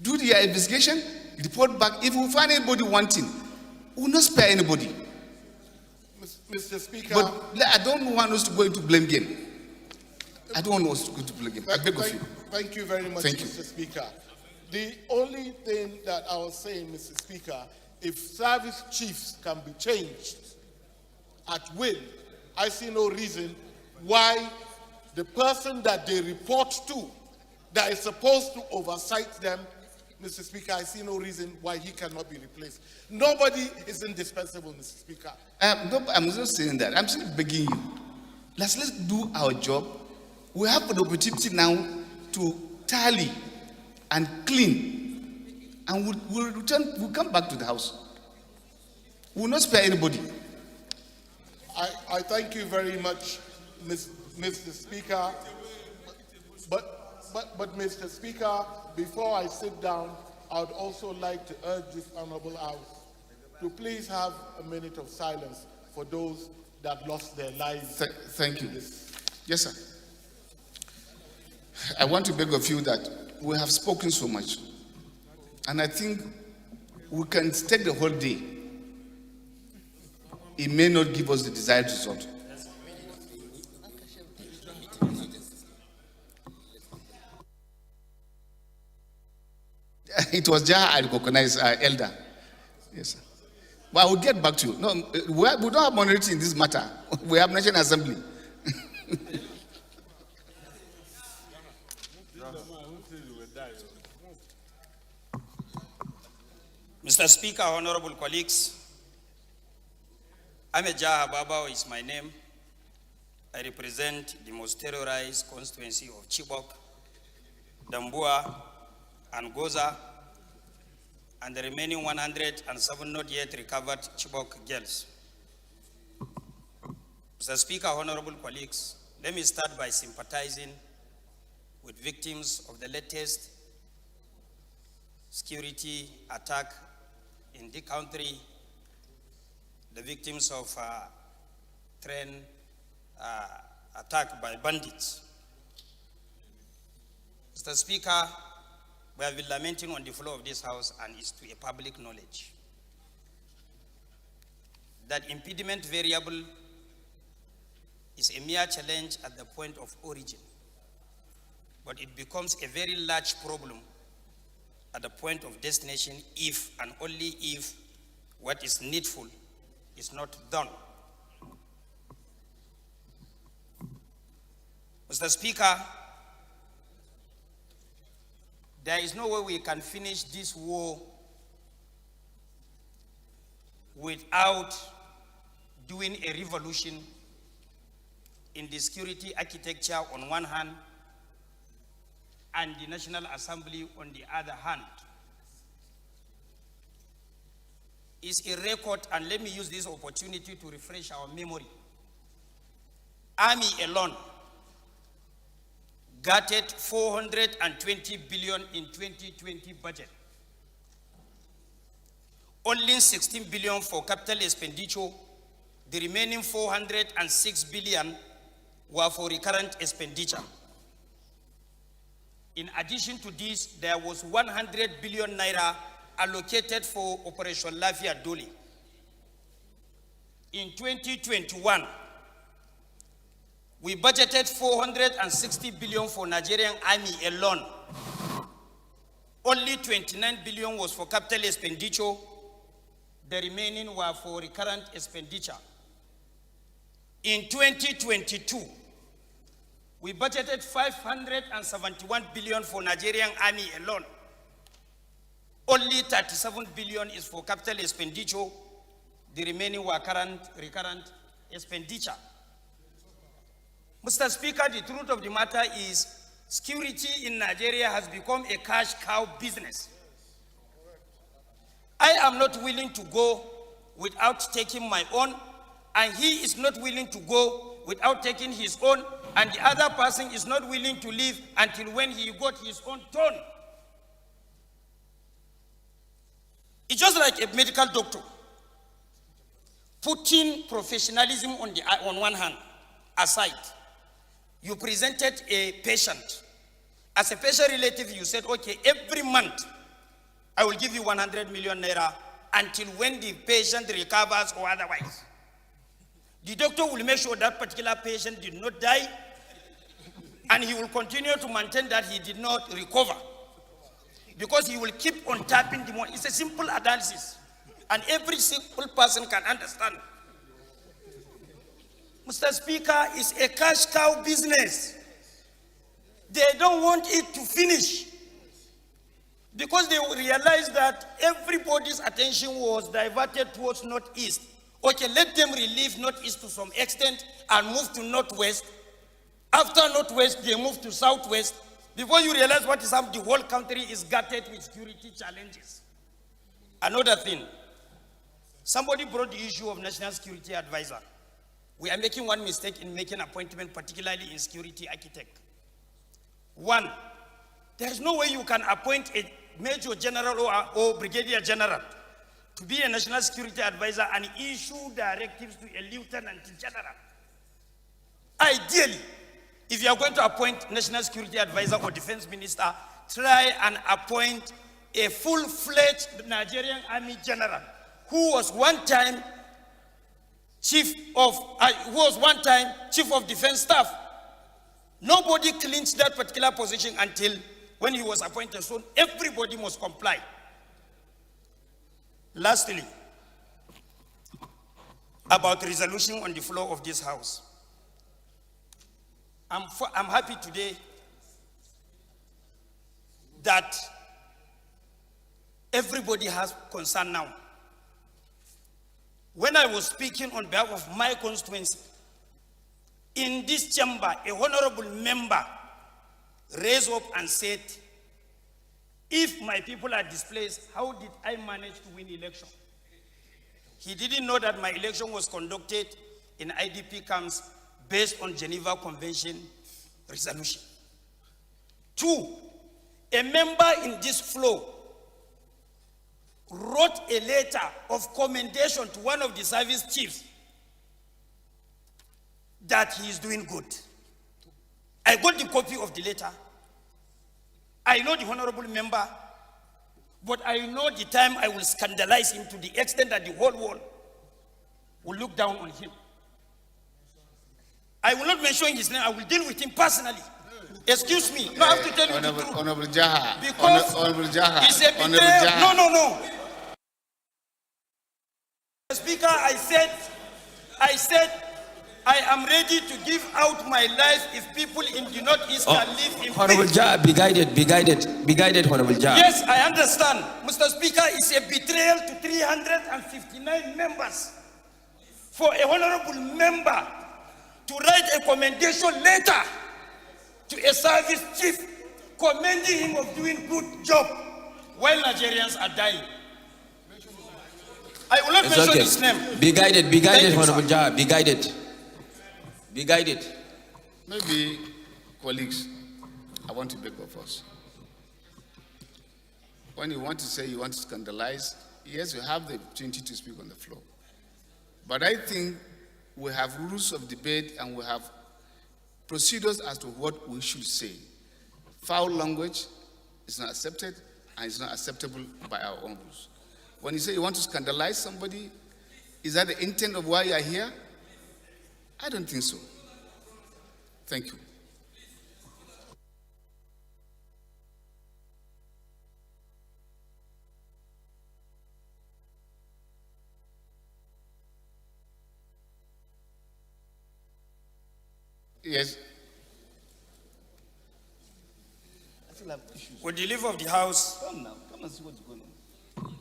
S1: Do the investigation, report back. If we find anybody wanting, we will not spare anybody.
S11: Mr. Speaker.
S1: But I don't want us to go into blame game. I don't want us to go into blame game. I beg of you.
S11: Thank you very much, Mr. Speaker. The only thing that I was saying, Mr. Speaker, if service chiefs can be changed at will, I see no reason why the person that they report to, that is supposed to oversight them, Mr. Speaker, I see no reason why he cannot be replaced. Nobody is indispensable, Mr. Speaker.
S1: No, I'm not saying that. I'm simply begging you. Let's do our job. We have the opportunity now to tally and clean, and we'll return. We'll come back to the House. We will not spare anybody.
S11: I thank you very much, Mr. Speaker. But Mr. Speaker, before I sit down, I would also like to urge this honorable House to please have a minute of silence for those that lost their lives.
S1: Thank you. Yes, sir. I want to beg of you that we have spoken so much, and I think we can take the whole day. It may not give us the desired result. It was Jaha I recognize, elder. Yes, sir. But I will get back to you. No, we don't have minority in this matter. We have National Assembly.
S12: Mr. Speaker, honorable colleagues, Jaha Babao is my name. I represent the most terrorized constituency of Chibok, Dambua, and Goza, and the remaining 107 not yet recovered Chibok girls. Mr. Speaker, honorable colleagues, let me start by sympathizing with victims of the latest security attack in the country, the victims of train attack by bandits. Mr. Speaker, we have been lamenting on the floor of this House, and it's to a public knowledge, that impediment variable is a mere challenge at the point of origin, but it becomes a very large problem at the point of destination if and only if what is needful is not done. Mr. Speaker, there is no way we can finish this war without doing a revolution in the security architecture on one hand and the National Assembly on the other hand. It's a record, and let me use this opportunity to refresh our memory. Army alone gutted 420 billion in 2020 budget. only 16 billion for capital expenditure. The remaining 406 billion were for recurrent expenditure. In addition to this, there was 100 billion naira allocated for Operation Lafia Dole. In 2021, we budgeted 460 billion for Nigerian Army alone. Only 29 billion was for capital expenditure. The remaining were for recurrent expenditure. In 2022, we budgeted 571 billion for Nigerian Army alone. Only 37 billion is for capital expenditure. The remaining were recurrent expenditure. Mr. Speaker, the truth of the matter is security in Nigeria has become a cash cow business. I am not willing to go without taking my own, and he is not willing to go without taking his own, and the other person is not willing to leave until when he got his own turn. It's just like a medical doctor putting professionalism on one hand aside. You presented a patient. As a patient relative, you said, okay, every month I will give you 100 million naira until when the patient recovers or otherwise. The doctor will make sure that particular patient did not die, and he will continue to maintain that he did not recover, because he will keep on tapping the money. It's a simple analysis, and every simple person can understand. Mr. Speaker, it's a cash cow business. They don't want it to finish, because they realize that everybody's attention was diverted towards Northeast. Okay, let them relieve Northeast to some extent and move to Northwest. After Northwest, they move to Southwest. Before you realize what is happening, the whole country is gutted with security challenges. Another thing, somebody brought the issue of National Security Advisor. We are making one mistake in making appointment, particularly in security architect. One, there is no way you can appoint a Major General or Brigadier General to be a National Security Advisor and issue directives to a Lieutenant General. Ideally, if you are going to appoint National Security Advisor or Defense Minister, try and appoint a full-fledged Nigerian Army General who was one time Chief of Defense Staff. Nobody clinched that particular position until when he was appointed, so everybody must comply. Lastly, about resolution on the floor of this House. I'm happy today that everybody has concern now. When I was speaking on behalf of my constituency, in this chamber, a honorable member raised up and said, if my people are displaced, how did I manage to win election? He didn't know that my election was conducted in IDP camps based on Geneva Convention resolution. Two, a member in this floor wrote a letter of commendation to one of the service chiefs that he is doing good. I got the copy of the letter. I know the honorable member, but I know the time I will scandalize him to the extent that the whole world will look down on him. I will not mention his name. I will deal with him personally. Excuse me. No, I have to tell you the truth.
S1: Honorable Jaha.
S12: Because
S1: Honorable Jaha.
S12: it's a
S1: Honorable
S12: betrayal.
S1: Jaha.
S12: No. Speaker, I said, I am ready to give out my life if people in the Northeast can live in
S9: Honorable
S12: peace.
S9: Jah, be guided, Honorable Jah.
S12: Yes, I understand. Mr. Speaker, it's a betrayal to 359 members for a honorable member to write a commendation letter to a service chief commending him of doing good job while Nigerians are dying. I will not
S9: It's
S12: mention
S9: okay.
S12: his name.
S9: Be guided,
S12: Thank you,
S9: Honorable
S12: sir.
S9: Jah, be guided. Be guided.
S1: Maybe, colleagues, I want to beg of us. When you want to say you want to scandalize, yes, you have the opportunity to speak on the floor. But I think we have rules of debate and we have procedures as to what we should say. Foul language is not accepted and it's not acceptable by our own rules. When you say you want to scandalize somebody, is that the intent of why you are here? I don't think so. Thank you. Yes.
S12: With the leave of the House,
S1: Come now, come and see what's going on.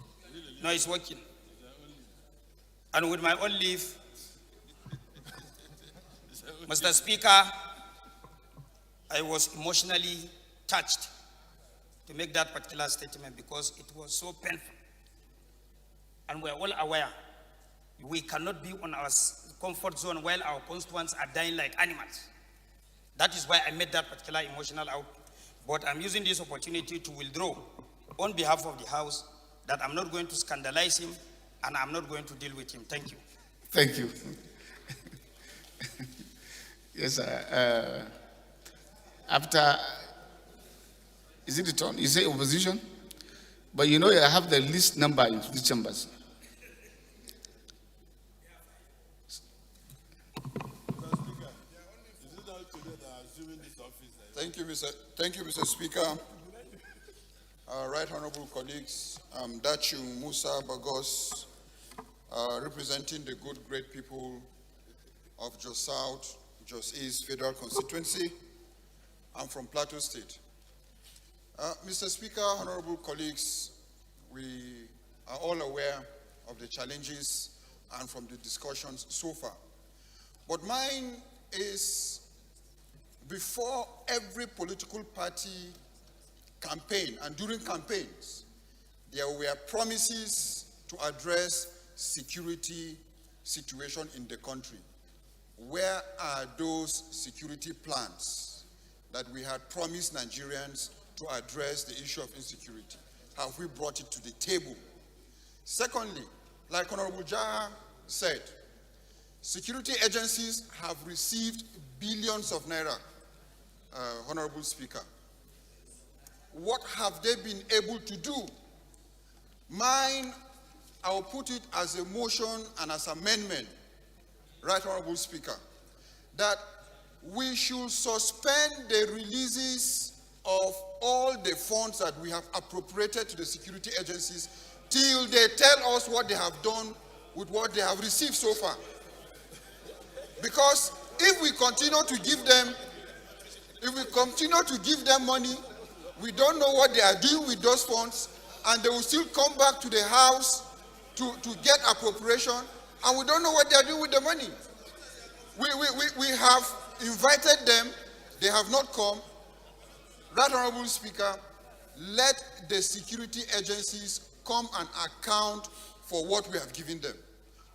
S12: no, it's working. And with my own leave, Mr. Speaker, I was emotionally touched to make that particular statement because it was so painful. And we're all aware we cannot be on our comfort zone while our constituents are dying like animals. That is why I made that particular emotional out. But I'm using this opportunity to withdraw on behalf of the House that I'm not going to scandalize him and I'm not going to deal with him. Thank you.
S1: Thank you. Yes, after, is it the turn? You say opposition? But you know, I have the list number in the chambers.
S13: Thank you, Mr. Speaker. Right Honorable colleagues, I'm Dachu Musa Bagos, representing the good, great people of Jos South, Jos East Federal Constituency. I'm from Plateau State. Mr. Speaker, honorable colleagues, we are all aware of the challenges and from the discussions so far. But mine is, before every political party campaign and during campaigns, there were promises to address security situation in the country. Where are those security plans that we had promised Nigerians to address the issue of insecurity? Have we brought it to the table? Secondly, like Honorable Jaha said, security agencies have received billions of naira, Honorable Speaker. What have they been able to do? Mine, I will put it as a motion and as amendment, Right Honorable Speaker, that we should suspend the releases of all the funds that we have appropriated to the security agencies till they tell us what they have done with what they have received so far. Because if we continue to give them money, we don't know what they are doing with those funds, and they will still come back to the House to get appropriation, and we don't know what they are doing with the money. We have invited them, they have not come. Right Honorable Speaker, let the security agencies come and account for what we have given them.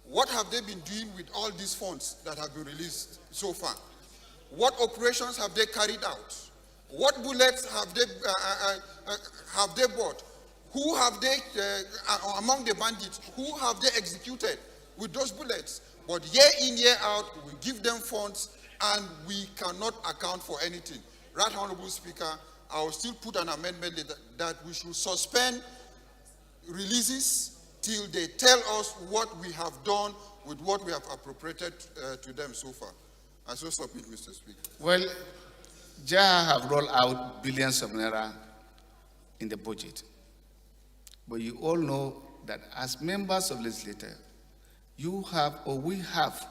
S13: What have they been doing with all these funds that have been released so far? What operations have they carried out? What bullets have they bought? Who have they, among the bandits, who have they executed with those bullets? But year in, year out, we give them funds and we cannot account for anything. Right Honorable Speaker, I will still put an amendment that we should suspend releases till they tell us what we have done with what we have appropriated to them so far. I so submit, Mr. Speaker.
S1: Well, JAH have rolled out billions of naira in the budget. But you all know that as members of legislature, you have, or we have,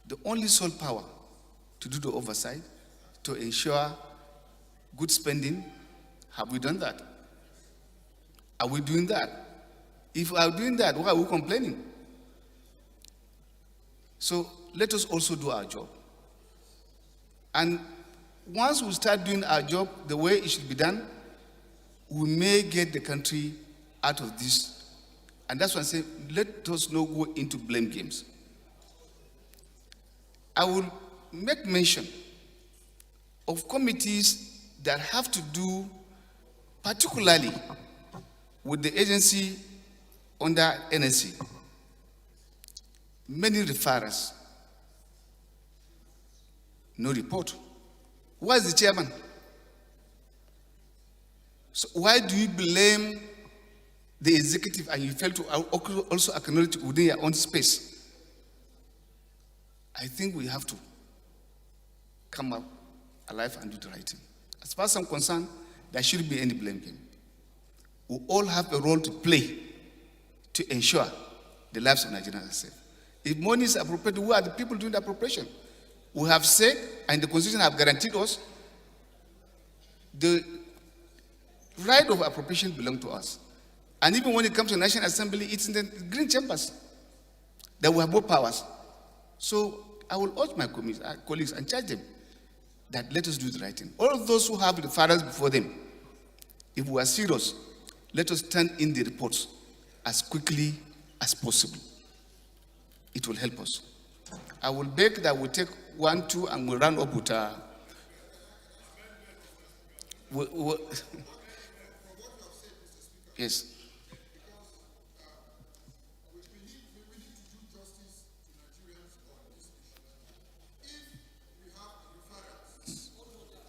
S1: the only sole power to do the oversight, to ensure good spending. Have we done that? Are we doing that? If we are doing that, why are we complaining? So let us also do our job. And once we start doing our job the way it should be done, we may get the country out of this. And that's why I say, let us not go into blame games. I will make mention of committees that have to do particularly with the agency under NSC, many referrals, no report. Who is the chairman? So why do you blame the executive and you fail to also acknowledge within your own space? I think we have to come up alive and do the right thing. As far as I'm concerned, there shouldn't be any blame game. We all have a role to play to ensure the lives of Nigerians are safe. If money is appropriated, who are the people doing the appropriation? We have said, and the Constitution have guaranteed us, the right of appropriation belongs to us. And even when it comes to National Assembly, it's in the green chambers that we have more powers. So I will urge my colleagues and charge them that let us do the right thing. All of those who have the files before them, if we are serious, let us turn in the reports as quickly as possible. It will help us. I will beg that we take 1, 2, and we'll run up with yes.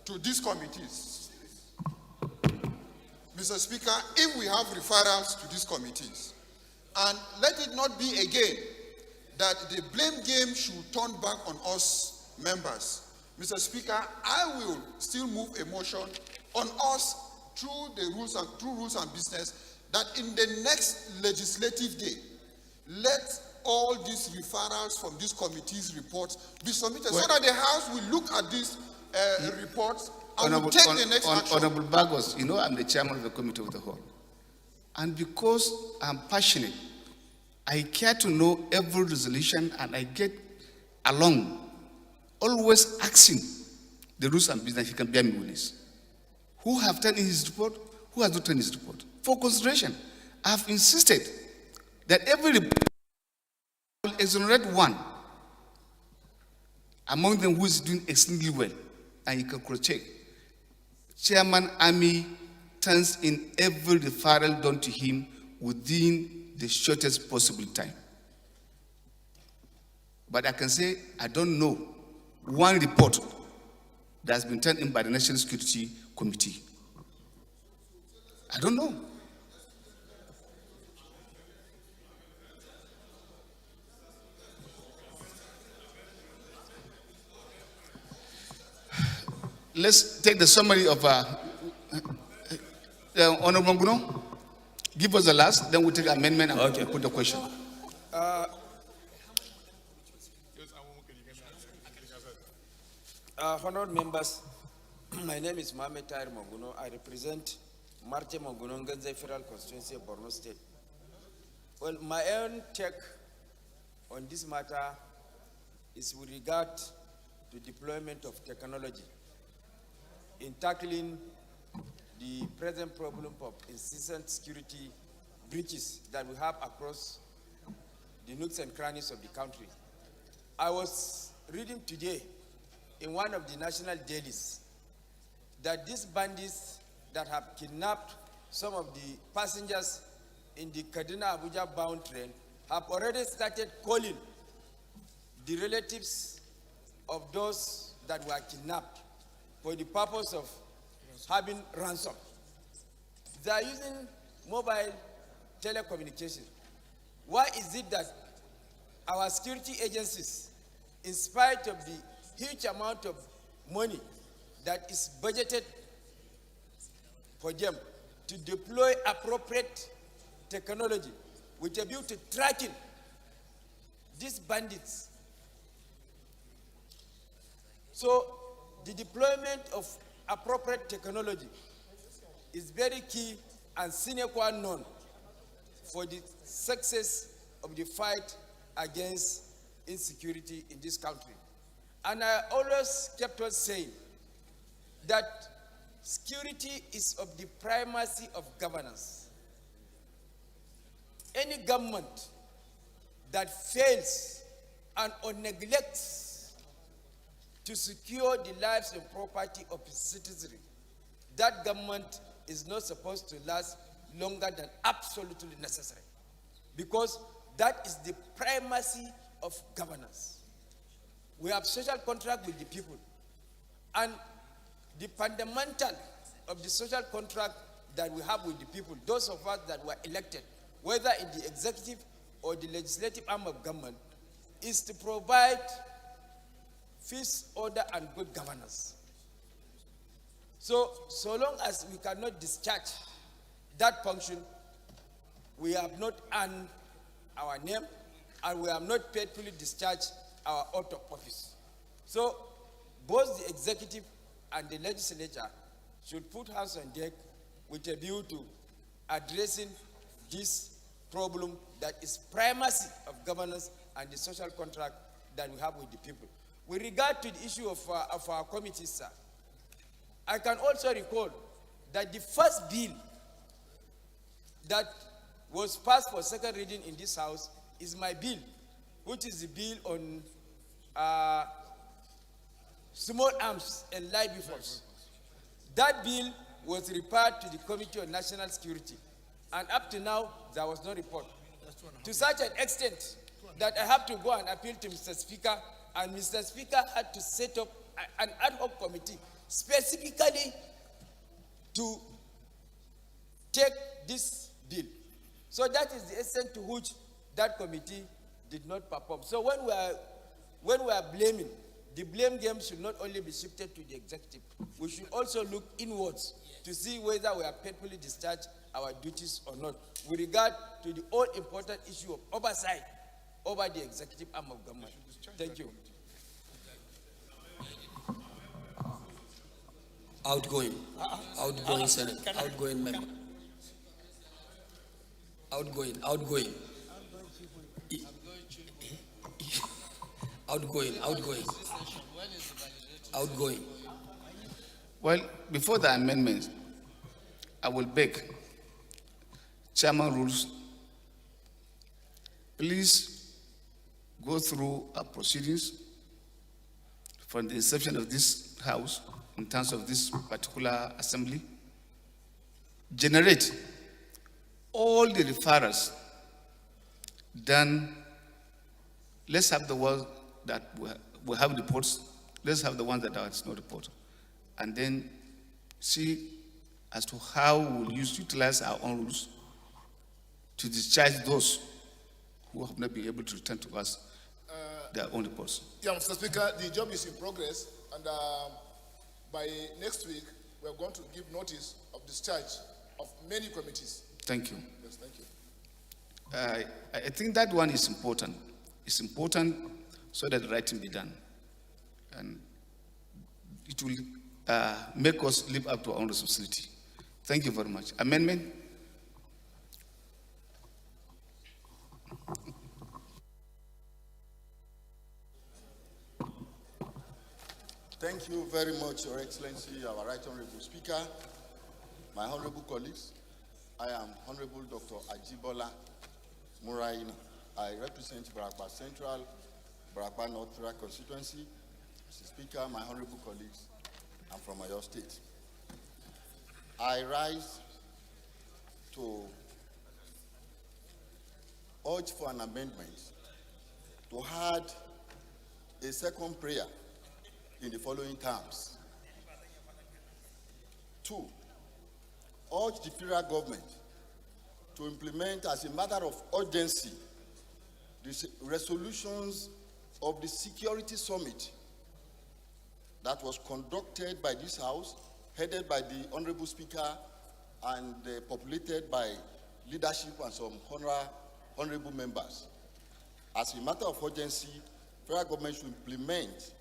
S13: To these committees, Mr. Speaker, if we have referrals to these committees, and let it not be again that the blame game should turn back on us members. Mr. Speaker, I will still move a motion on us through rules and business that in the next legislative day, let all these referrals from these committees' reports be submitted so that the House will look at these reports and will take the next action.
S1: Honorable Bagos, you know I'm the chairman of the Committee of the Whole. And because I'm passionate, I care to know every resolution and I get along, always asking the rules and business. He can bear me witness. Who have turned in his report? Who has not turned his report? For consideration, I have insisted that every report will exonerate one among them who is doing extremely well, and you can cross-check. Chairman Army turns in every referral done to him within the shortest possible time. But I can say I don't know one report that has been turned in by the National Security Committee. I don't know. Let's take the summary of Honorable Nguno. Give us the last, then we'll take amendment and put the question.
S14: Honored members, my name is Mohamed Tahir Monguno. I represent Marte Monguno Nganze Federal Constituency of Borno State. Well, my own take on this matter is with regard to deployment of technology in tackling the present problem of incessant security breaches that we have across the nooks and crannies of the country. I was reading today in one of the national dailies that these bandits that have kidnapped some of the passengers in the Kaduna-Abuja bound train have already started calling the relatives of those that were kidnapped for the purpose of having ransom. They are using mobile telecommunication. Why is it that our security agencies, in spite of the huge amount of money that is budgeted for them to deploy appropriate technology with a view to tracking these bandits? So the deployment of appropriate technology is very key and sine qua non for the success of the fight against insecurity in this country. And I always kept on saying that security is of the primacy of governance. Any government that fails and or neglects to secure the lives and property of its citizenry, that government is not supposed to last longer than absolutely necessary. because that is the primacy of governance. We have social contract with the people, and the fundamental of the social contract that we have with the people, those of us that were elected, whether in the executive or the legislative arm of government, is to provide peace, order, and good governance. So long as we cannot discharge that function, we have not earned our name, and we have not faithfully discharged our oath of office. So both the executive and the legislature should put hands on deck with a view to addressing this problem that is primacy of governance and the social contract that we have with the people. With regard to the issue of our committees, sir, I can also recall that the first bill that was passed for second reading in this house is my bill, which is the bill on small arms and light weapons. That bill was referred to the Committee on National Security, and up to now, there was no report. To such an extent that I have to go and appeal to Mr. Speaker, and Mr. Speaker had to set up an ad hoc committee specifically to take this bill. So that is the extent to which that committee did not perform. So when we are blaming, the blame game should not only be shifted to the executive. We should also look inwards to see whether we have faithfully discharged our duties or not, with regard to the all-important issue of oversight over the executive arm of government. Thank you.
S6: Outgoing Senate, outgoing member. Outgoing.
S1: Well, before the amendments, I will beg Chairman Rules, please go through our proceedings from the inception of this House in terms of this particular assembly, generate all the referrals done. Let's have the ones that we have reports, let's have the ones that are no report, and then see as to how we'll utilize our own rules to discharge those who have not been able to return to us their own reports.
S11: Yeah, Mr. Speaker, the job is in progress, and by next week, we are going to give notice of discharge of many committees.
S1: Thank you.
S11: Yes, thank you.
S1: I think that one is important. It's important so that the right thing be done. And it will make us live up to our own responsibility. Thank you very much. Amendment?
S13: Thank you very much, Your Excellency, our Right Honorable Speaker, my honorable colleagues. I am Honorable Dr. Ajibola Muraina. I represent Barakba Central, Barakba North Federal Constituency. Mr. Speaker, my honorable colleagues, I'm from Oyo State. I rise to urge for an amendment to add a second prayer in the following terms. 2, urge the federal government to implement as a matter of urgency the resolutions of the Security Summit that was conducted by this House, headed by the Honorable Speaker and populated by leadership and some honorable members. As a matter of urgency, federal government should implement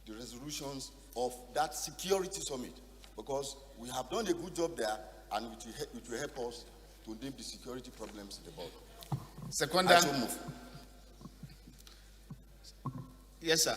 S13: the resolutions of that Security Summit, because we have done a good job there, and it will help us to name the security problems in the world.
S1: Seconder.
S13: I so move.
S1: Yes, sir.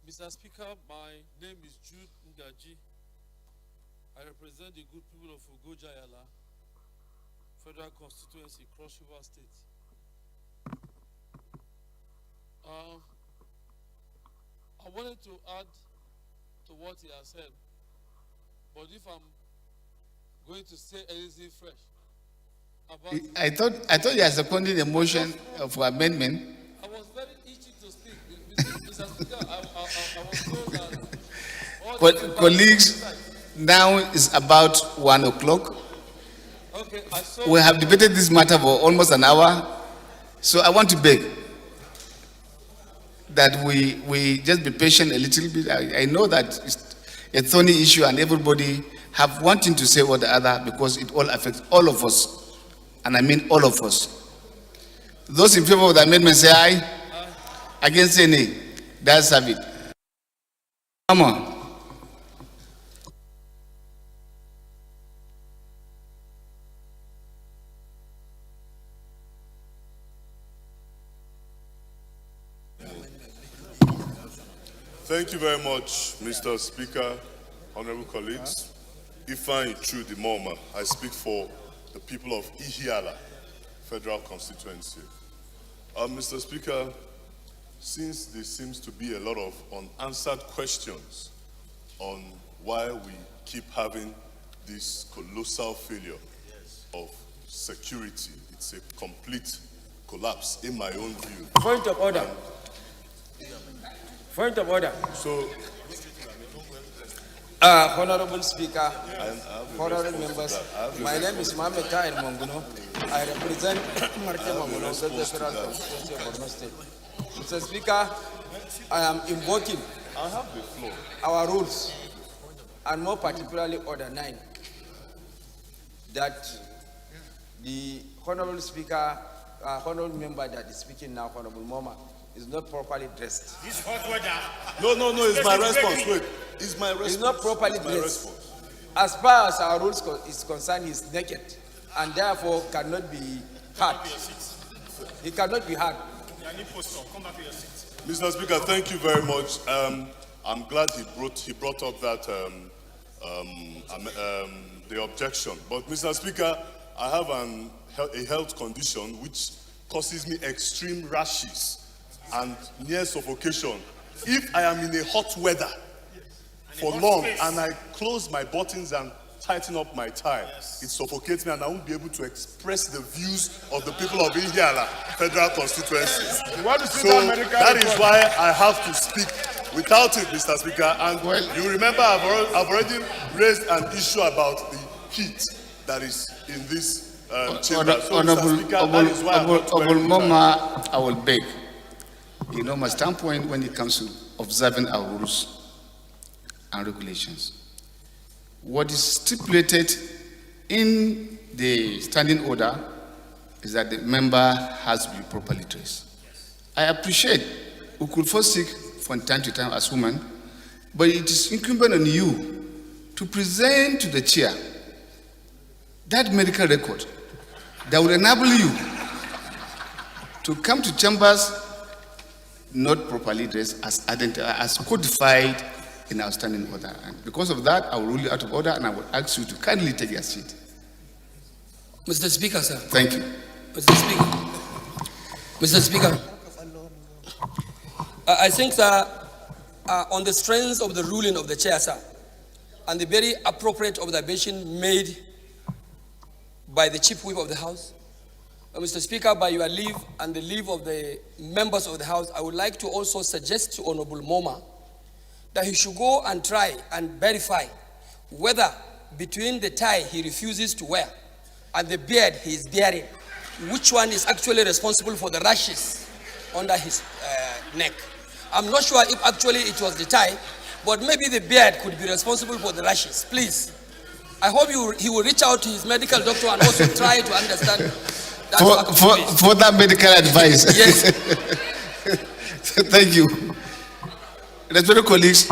S15: Mr. Speaker, my name is Jude Ngaji. I represent the good people of Ugojayala, Federal Constituency, Cross River State. I wanted to add to what he has said, but if I'm going to say anything fresh about
S1: I thought you are seconding the motion for amendment.
S15: I was very itchy to speak. Mr. Speaker, I was told that
S1: Colleagues, now is about 1 o'clock.
S15: okay,
S1: We have debated this matter for almost an hour, so I want to beg that we just be patient a little bit. I know that it's a thorny issue and everybody have wanting to say what the other because it all affects all of us, and I mean all of us. Those in favor of the amendment say aye. Against say nay. That's have it. Come on.
S16: Thank you very much, Mr. Speaker, honorable colleagues. Ifeanyi Chudimoma, I speak for the people of Ihiala, Federal Constituency. Mr. Speaker, since there seems to be a lot of unanswered questions on why we keep having this colossal failure of security, it's a complete collapse in my own view.
S14: Point of order. Point of order.
S16: So,
S14: Honorable Speaker, honorable members, my name is Mohamed Tahir Monguno. I represent Marte Monguno, the Federal Constituency of Borno State. Mr. Speaker, I am invoking our rules, and more particularly Order 9, that the Honorable Speaker, Honorable Member that is speaking now, Honorable Moma, is not properly dressed.
S16: This hot weather. No, it's my response. Wait, it's my response.
S14: He's not properly dressed. As far as our rules is concerned, he's naked and therefore cannot be hurt. He cannot be hurt.
S16: Mr. Speaker, thank you very much. I'm glad he brought up that the objection. But Mr. Speaker, I have a health condition which causes me extreme rashes and near suffocation. If I am in a hot weather for long and I close my buttons and tighten up my tie, it suffocates me and I won't be able to express the views of the people of Ihiala Federal Constituency. So that is why I have to speak without it, Mr. Speaker. And you remember I've already raised an issue about the heat that is in this chamber. So, Mr. Speaker, that is why
S1: Moma, I will beg. You know, my standpoint when it comes to observing our rules and regulations. What is stipulated in the standing order is that the member has to be properly dressed. I appreciate we could first seek from time to time as women, but it is incumbent on you to present to the chair that medical record that will enable you to come to chambers not properly dressed as codified in our standing order. And because of that, I will rule you out of order and I will ask you to kindly take your seat.
S6: Mr. Speaker, sir.
S1: Thank you.
S6: Mr. Speaker, I think that on the strength of the ruling of the chair, sir, and the very appropriate observation made by the Chief Whip of the House, Mr. Speaker, by your leave and the leave of the members of the House, I would like to also suggest to Honorable Moma that he should go and try and verify whether between the tie he refuses to wear and the beard he is bearing, which one is actually responsible for the rashes under his neck. I'm not sure if actually it was the tie, but maybe the beard could be responsible for the rashes. Please, I hope he will reach out to his medical doctor and also try to understand
S1: for that medical advice.
S6: Yes.
S1: Thank you. Respected colleagues,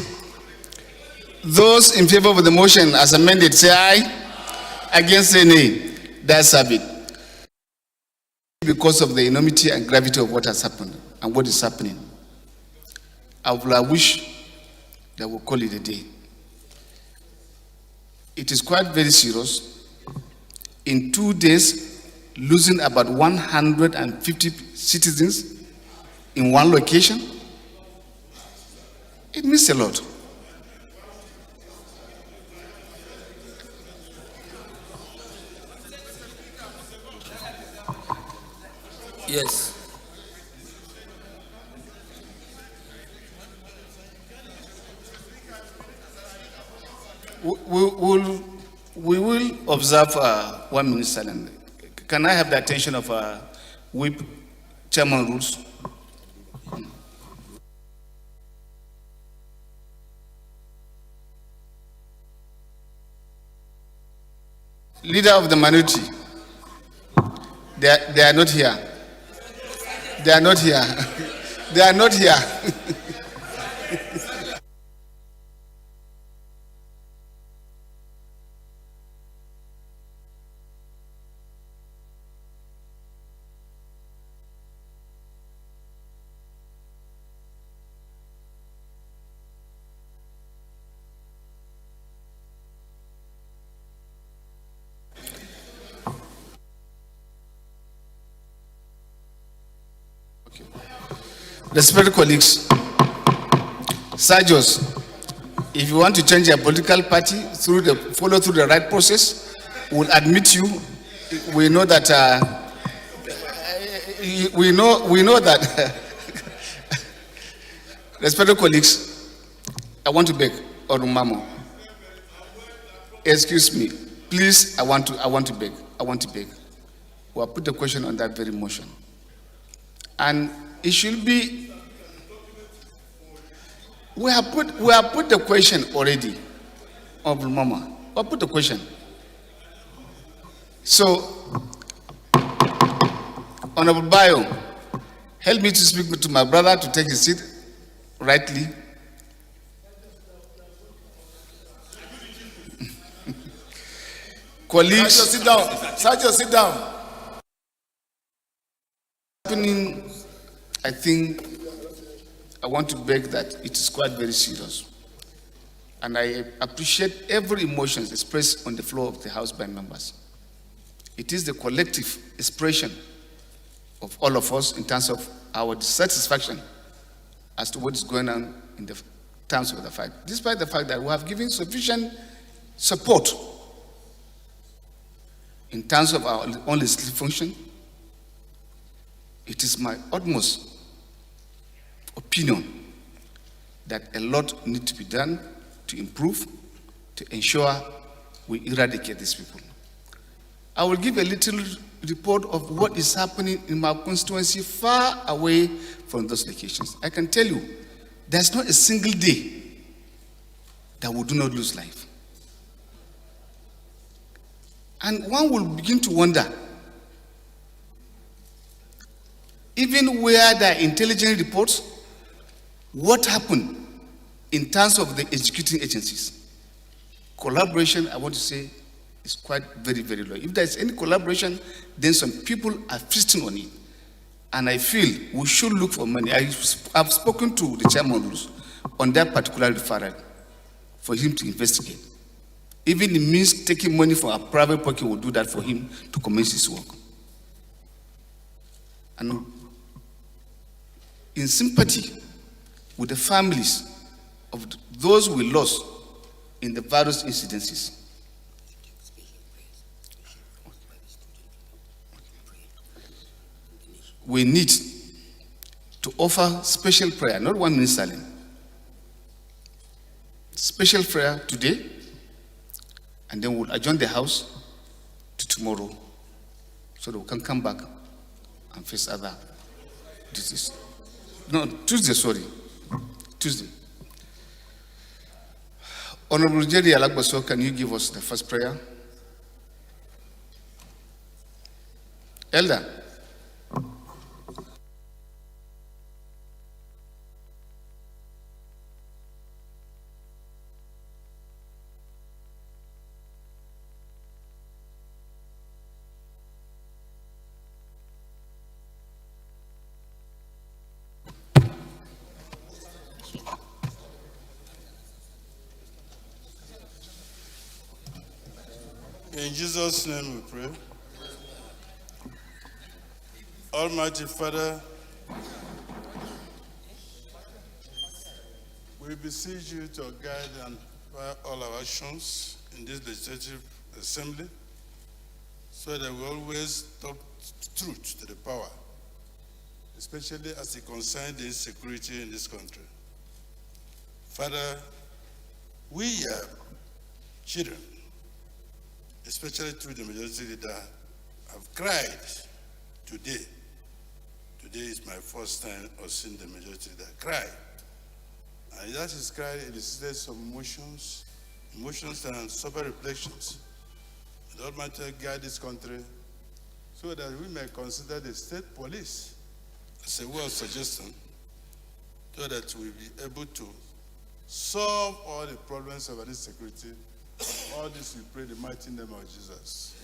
S1: those in favor of the motion as amended say aye. Against say nay. That's have it. Because of the enormity and gravity of what has happened and what is happening, I wish that we'll call it a day. It is quite very serious. In 2 days, losing about 150 citizens in one location, it means a lot.
S6: Yes.
S1: We will observe 1 minute silence. Can I have the attention of Whip Chairman Rules? Leader of the minority, they are not here. They are not here. They are not here. Respected colleagues, Sergius, if you want to change your political party follow through the right process, we'll admit you. We know that. We know that. Respected colleagues, I want to beg Orumamo. Excuse me, please. I want to beg. We have put the question on that very motion, and it should be. We have put the question already, Honorable Mama. We have put the question. So, Honorable Bayo, help me to speak to my brother to take his seat rightly. Colleagues,
S11: Sergio, sit down. Sergio, sit down.
S1: I think I want to beg that it is quite very serious. And I appreciate every emotion expressed on the floor of the House by members. It is the collective expression of all of us in terms of our dissatisfaction as to what is going on in the terms of the fight, despite the fact that we have given sufficient support in terms of our own legislative function. It is my utmost opinion that a lot needs to be done to improve, to ensure we eradicate these people. I will give a little report of what is happening in my constituency far away from those locations. I can tell you, there's not a single day that we do not lose life. And one will begin to wonder, even where there are intelligence reports, what happened in terms of the executing agencies? Collaboration, I want to say, is quite very, very low. If there's any collaboration, then some people are feasting on it. And I feel we should look for money. I've spoken to the chairman rules on that particular referral for him to investigate. Even it means taking money from a private pocket will do that for him to commence his work. And in sympathy with the families of those we lost in the various incidences, we need to offer special prayer, not 1 minute silence. Special prayer today, and then we'll adjourn the House to tomorrow so that we can come back and face other duties. No, Tuesday, sorry. Tuesday. Honorable Jerry Alagbaso, can you give us the first prayer? Elder.
S2: In Jesus' name we pray. Almighty Father, We beseech you to guide and guide all our actions in this legislative assembly so that we always talk truth to the power, especially as it concerns the insecurity in this country. Father, we are children, especially through the majority leader, have cried today. Today is my first time of seeing the majority leader cry. And that is cried in the state of emotions and sober reflections. The Almighty guide this country so that we may consider the state police as a way of suggestion so that we'll be able to solve all the problems of insecurity. All this we pray in the mighty name of Jesus.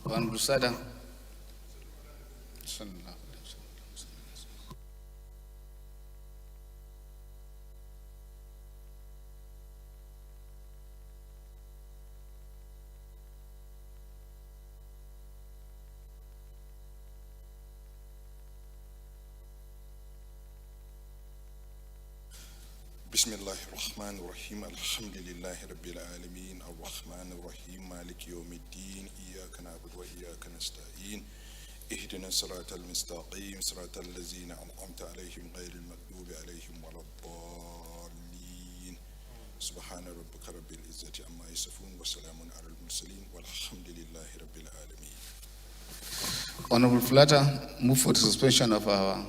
S1: Honorable Sada.
S17: بسم الله الرحمن الرحيم الحمد لله رب العالمين الرحمن الرحيم مالك يوم الدين إياك نعبد وإياك نستعين اهدنا الصراط المستقيم صراط الذين أنعمت عليهم غير المغضوب عليهم ولا الضالين سبحان ربك رب العزة عما يصفون وسلام على المرسلين والحمد لله رب العالمين.
S1: Honorable Flatter, move for the suspension of our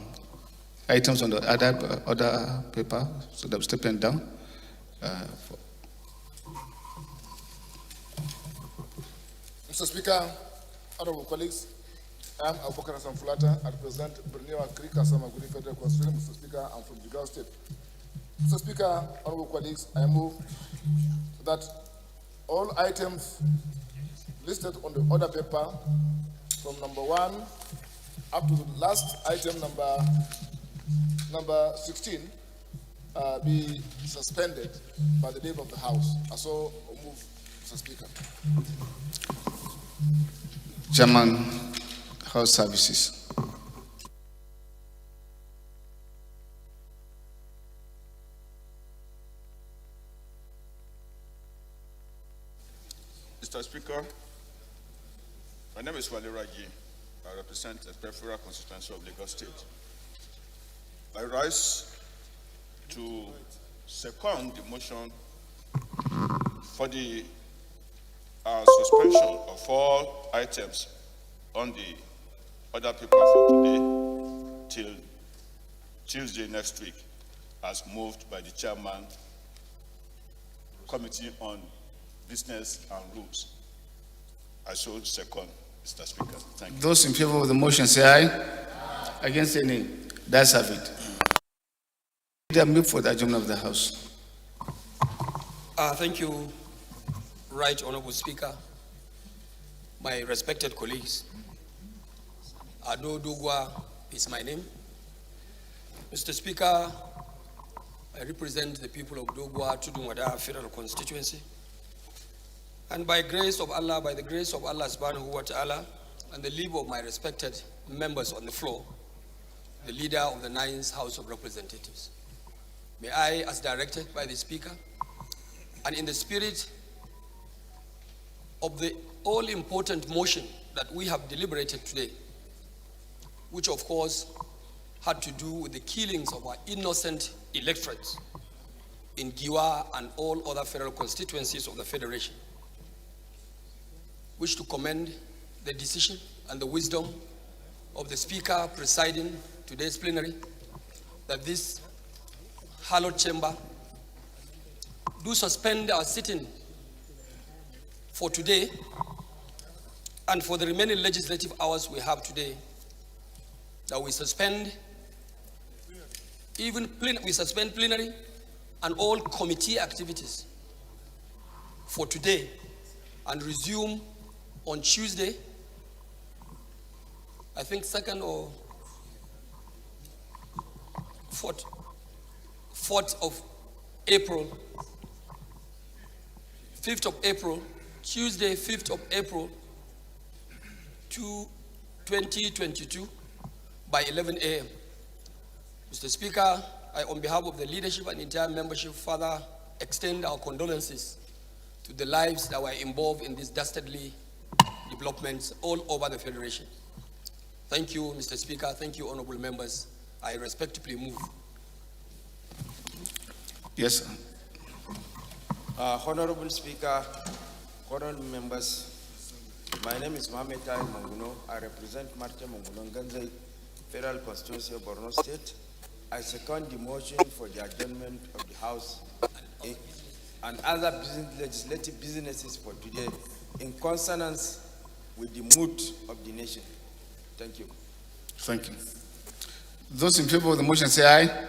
S1: items on the other paper, so that we're stepping down.
S18: Mr. Speaker, honorable colleagues, I am Abubakar Hassan Fulata. I represent Berniwa Creek Asamaguri Federal Constituency. Mr. Speaker, I'm from Jigawa State. Mr. Speaker, honorable colleagues, I move that all items listed on the order paper from number 1 up to the last item number 16 be suspended by the leave of the House. I so move, Mr. Speaker.
S1: Chairman, House Services.
S10: Mr. Speaker, my name is Wale Raji. I represent the peripheral constituency of Lagos State. I rise to second the motion for the suspension of all items on the other paper for today till Tuesday next week, as moved by the Chairman, Committee on Business and Rules. I so second, Mr. Speaker. Thank you.
S1: Those in favor of the motion say aye. Against any? That's have it. Leader, move for the adjournment of the House.
S6: Thank you, Right Honorable Speaker, my respected colleagues. Ado Dogwa is my name. Mr. Speaker, I represent the people of Dogwa Tudunwada Federal Constituency. And by the grace of Allah subhanahu wa ta'ala, and the leave of my respected members on the floor, the leader of the 9th House of Representatives, may I, as directed by the Speaker, and in the spirit of the all-important motion that we have deliberated today, which of course had to do with the killings of our innocent electorates in Giwa and all other federal constituencies of the Federation, wish to commend the decision and the wisdom of the Speaker presiding today's plenary, that this hallowed chamber do suspend our sitting for today and for the remaining legislative hours we have today, that we suspend plenary and all committee activities for today and resume on Tuesday, I think 2nd or 4th of April, 5th of April, Tuesday, 5th of April, 2022 by 11 a.m. Mr. Speaker, I, on behalf of the leadership and entire membership, further extend our condolences to the lives that were involved in these dastardly developments all over the Federation. Thank you, Mr. Speaker. Thank you, honorable members. I respectfully move.
S1: Yes, sir.
S14: Honorable Speaker, honorable members, my name is Mohamed Tahir Monguno. I represent Marte Monguno Nganzai, Federal Constituency of Borno State. I second the motion for the adjournment of the House and other legislative businesses for today in consonance with the mood of the nation. Thank you.
S1: Thank you. Those in favor of the motion say aye.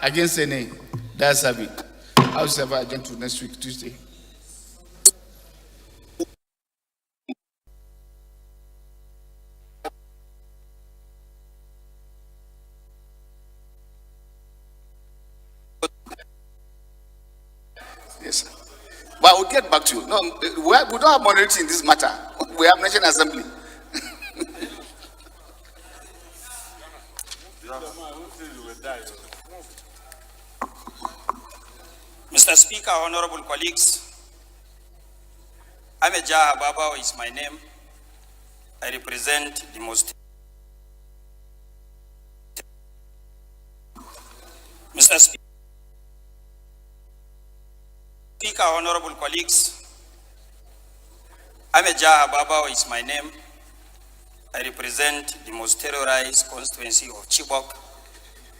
S1: Against say nay. That's have it. House ever adjourned to next week, Tuesday. Yes, sir. But we'll get back to you. No, we don't have minority in this matter. We have National Assembly.
S12: Mr. Speaker, honorable colleagues, Ameja Hababa is my name. I represent the most. Mr. Speaker, honorable colleagues, Ameja Hababa is my name. I represent the most terrorized constituency of Chibok,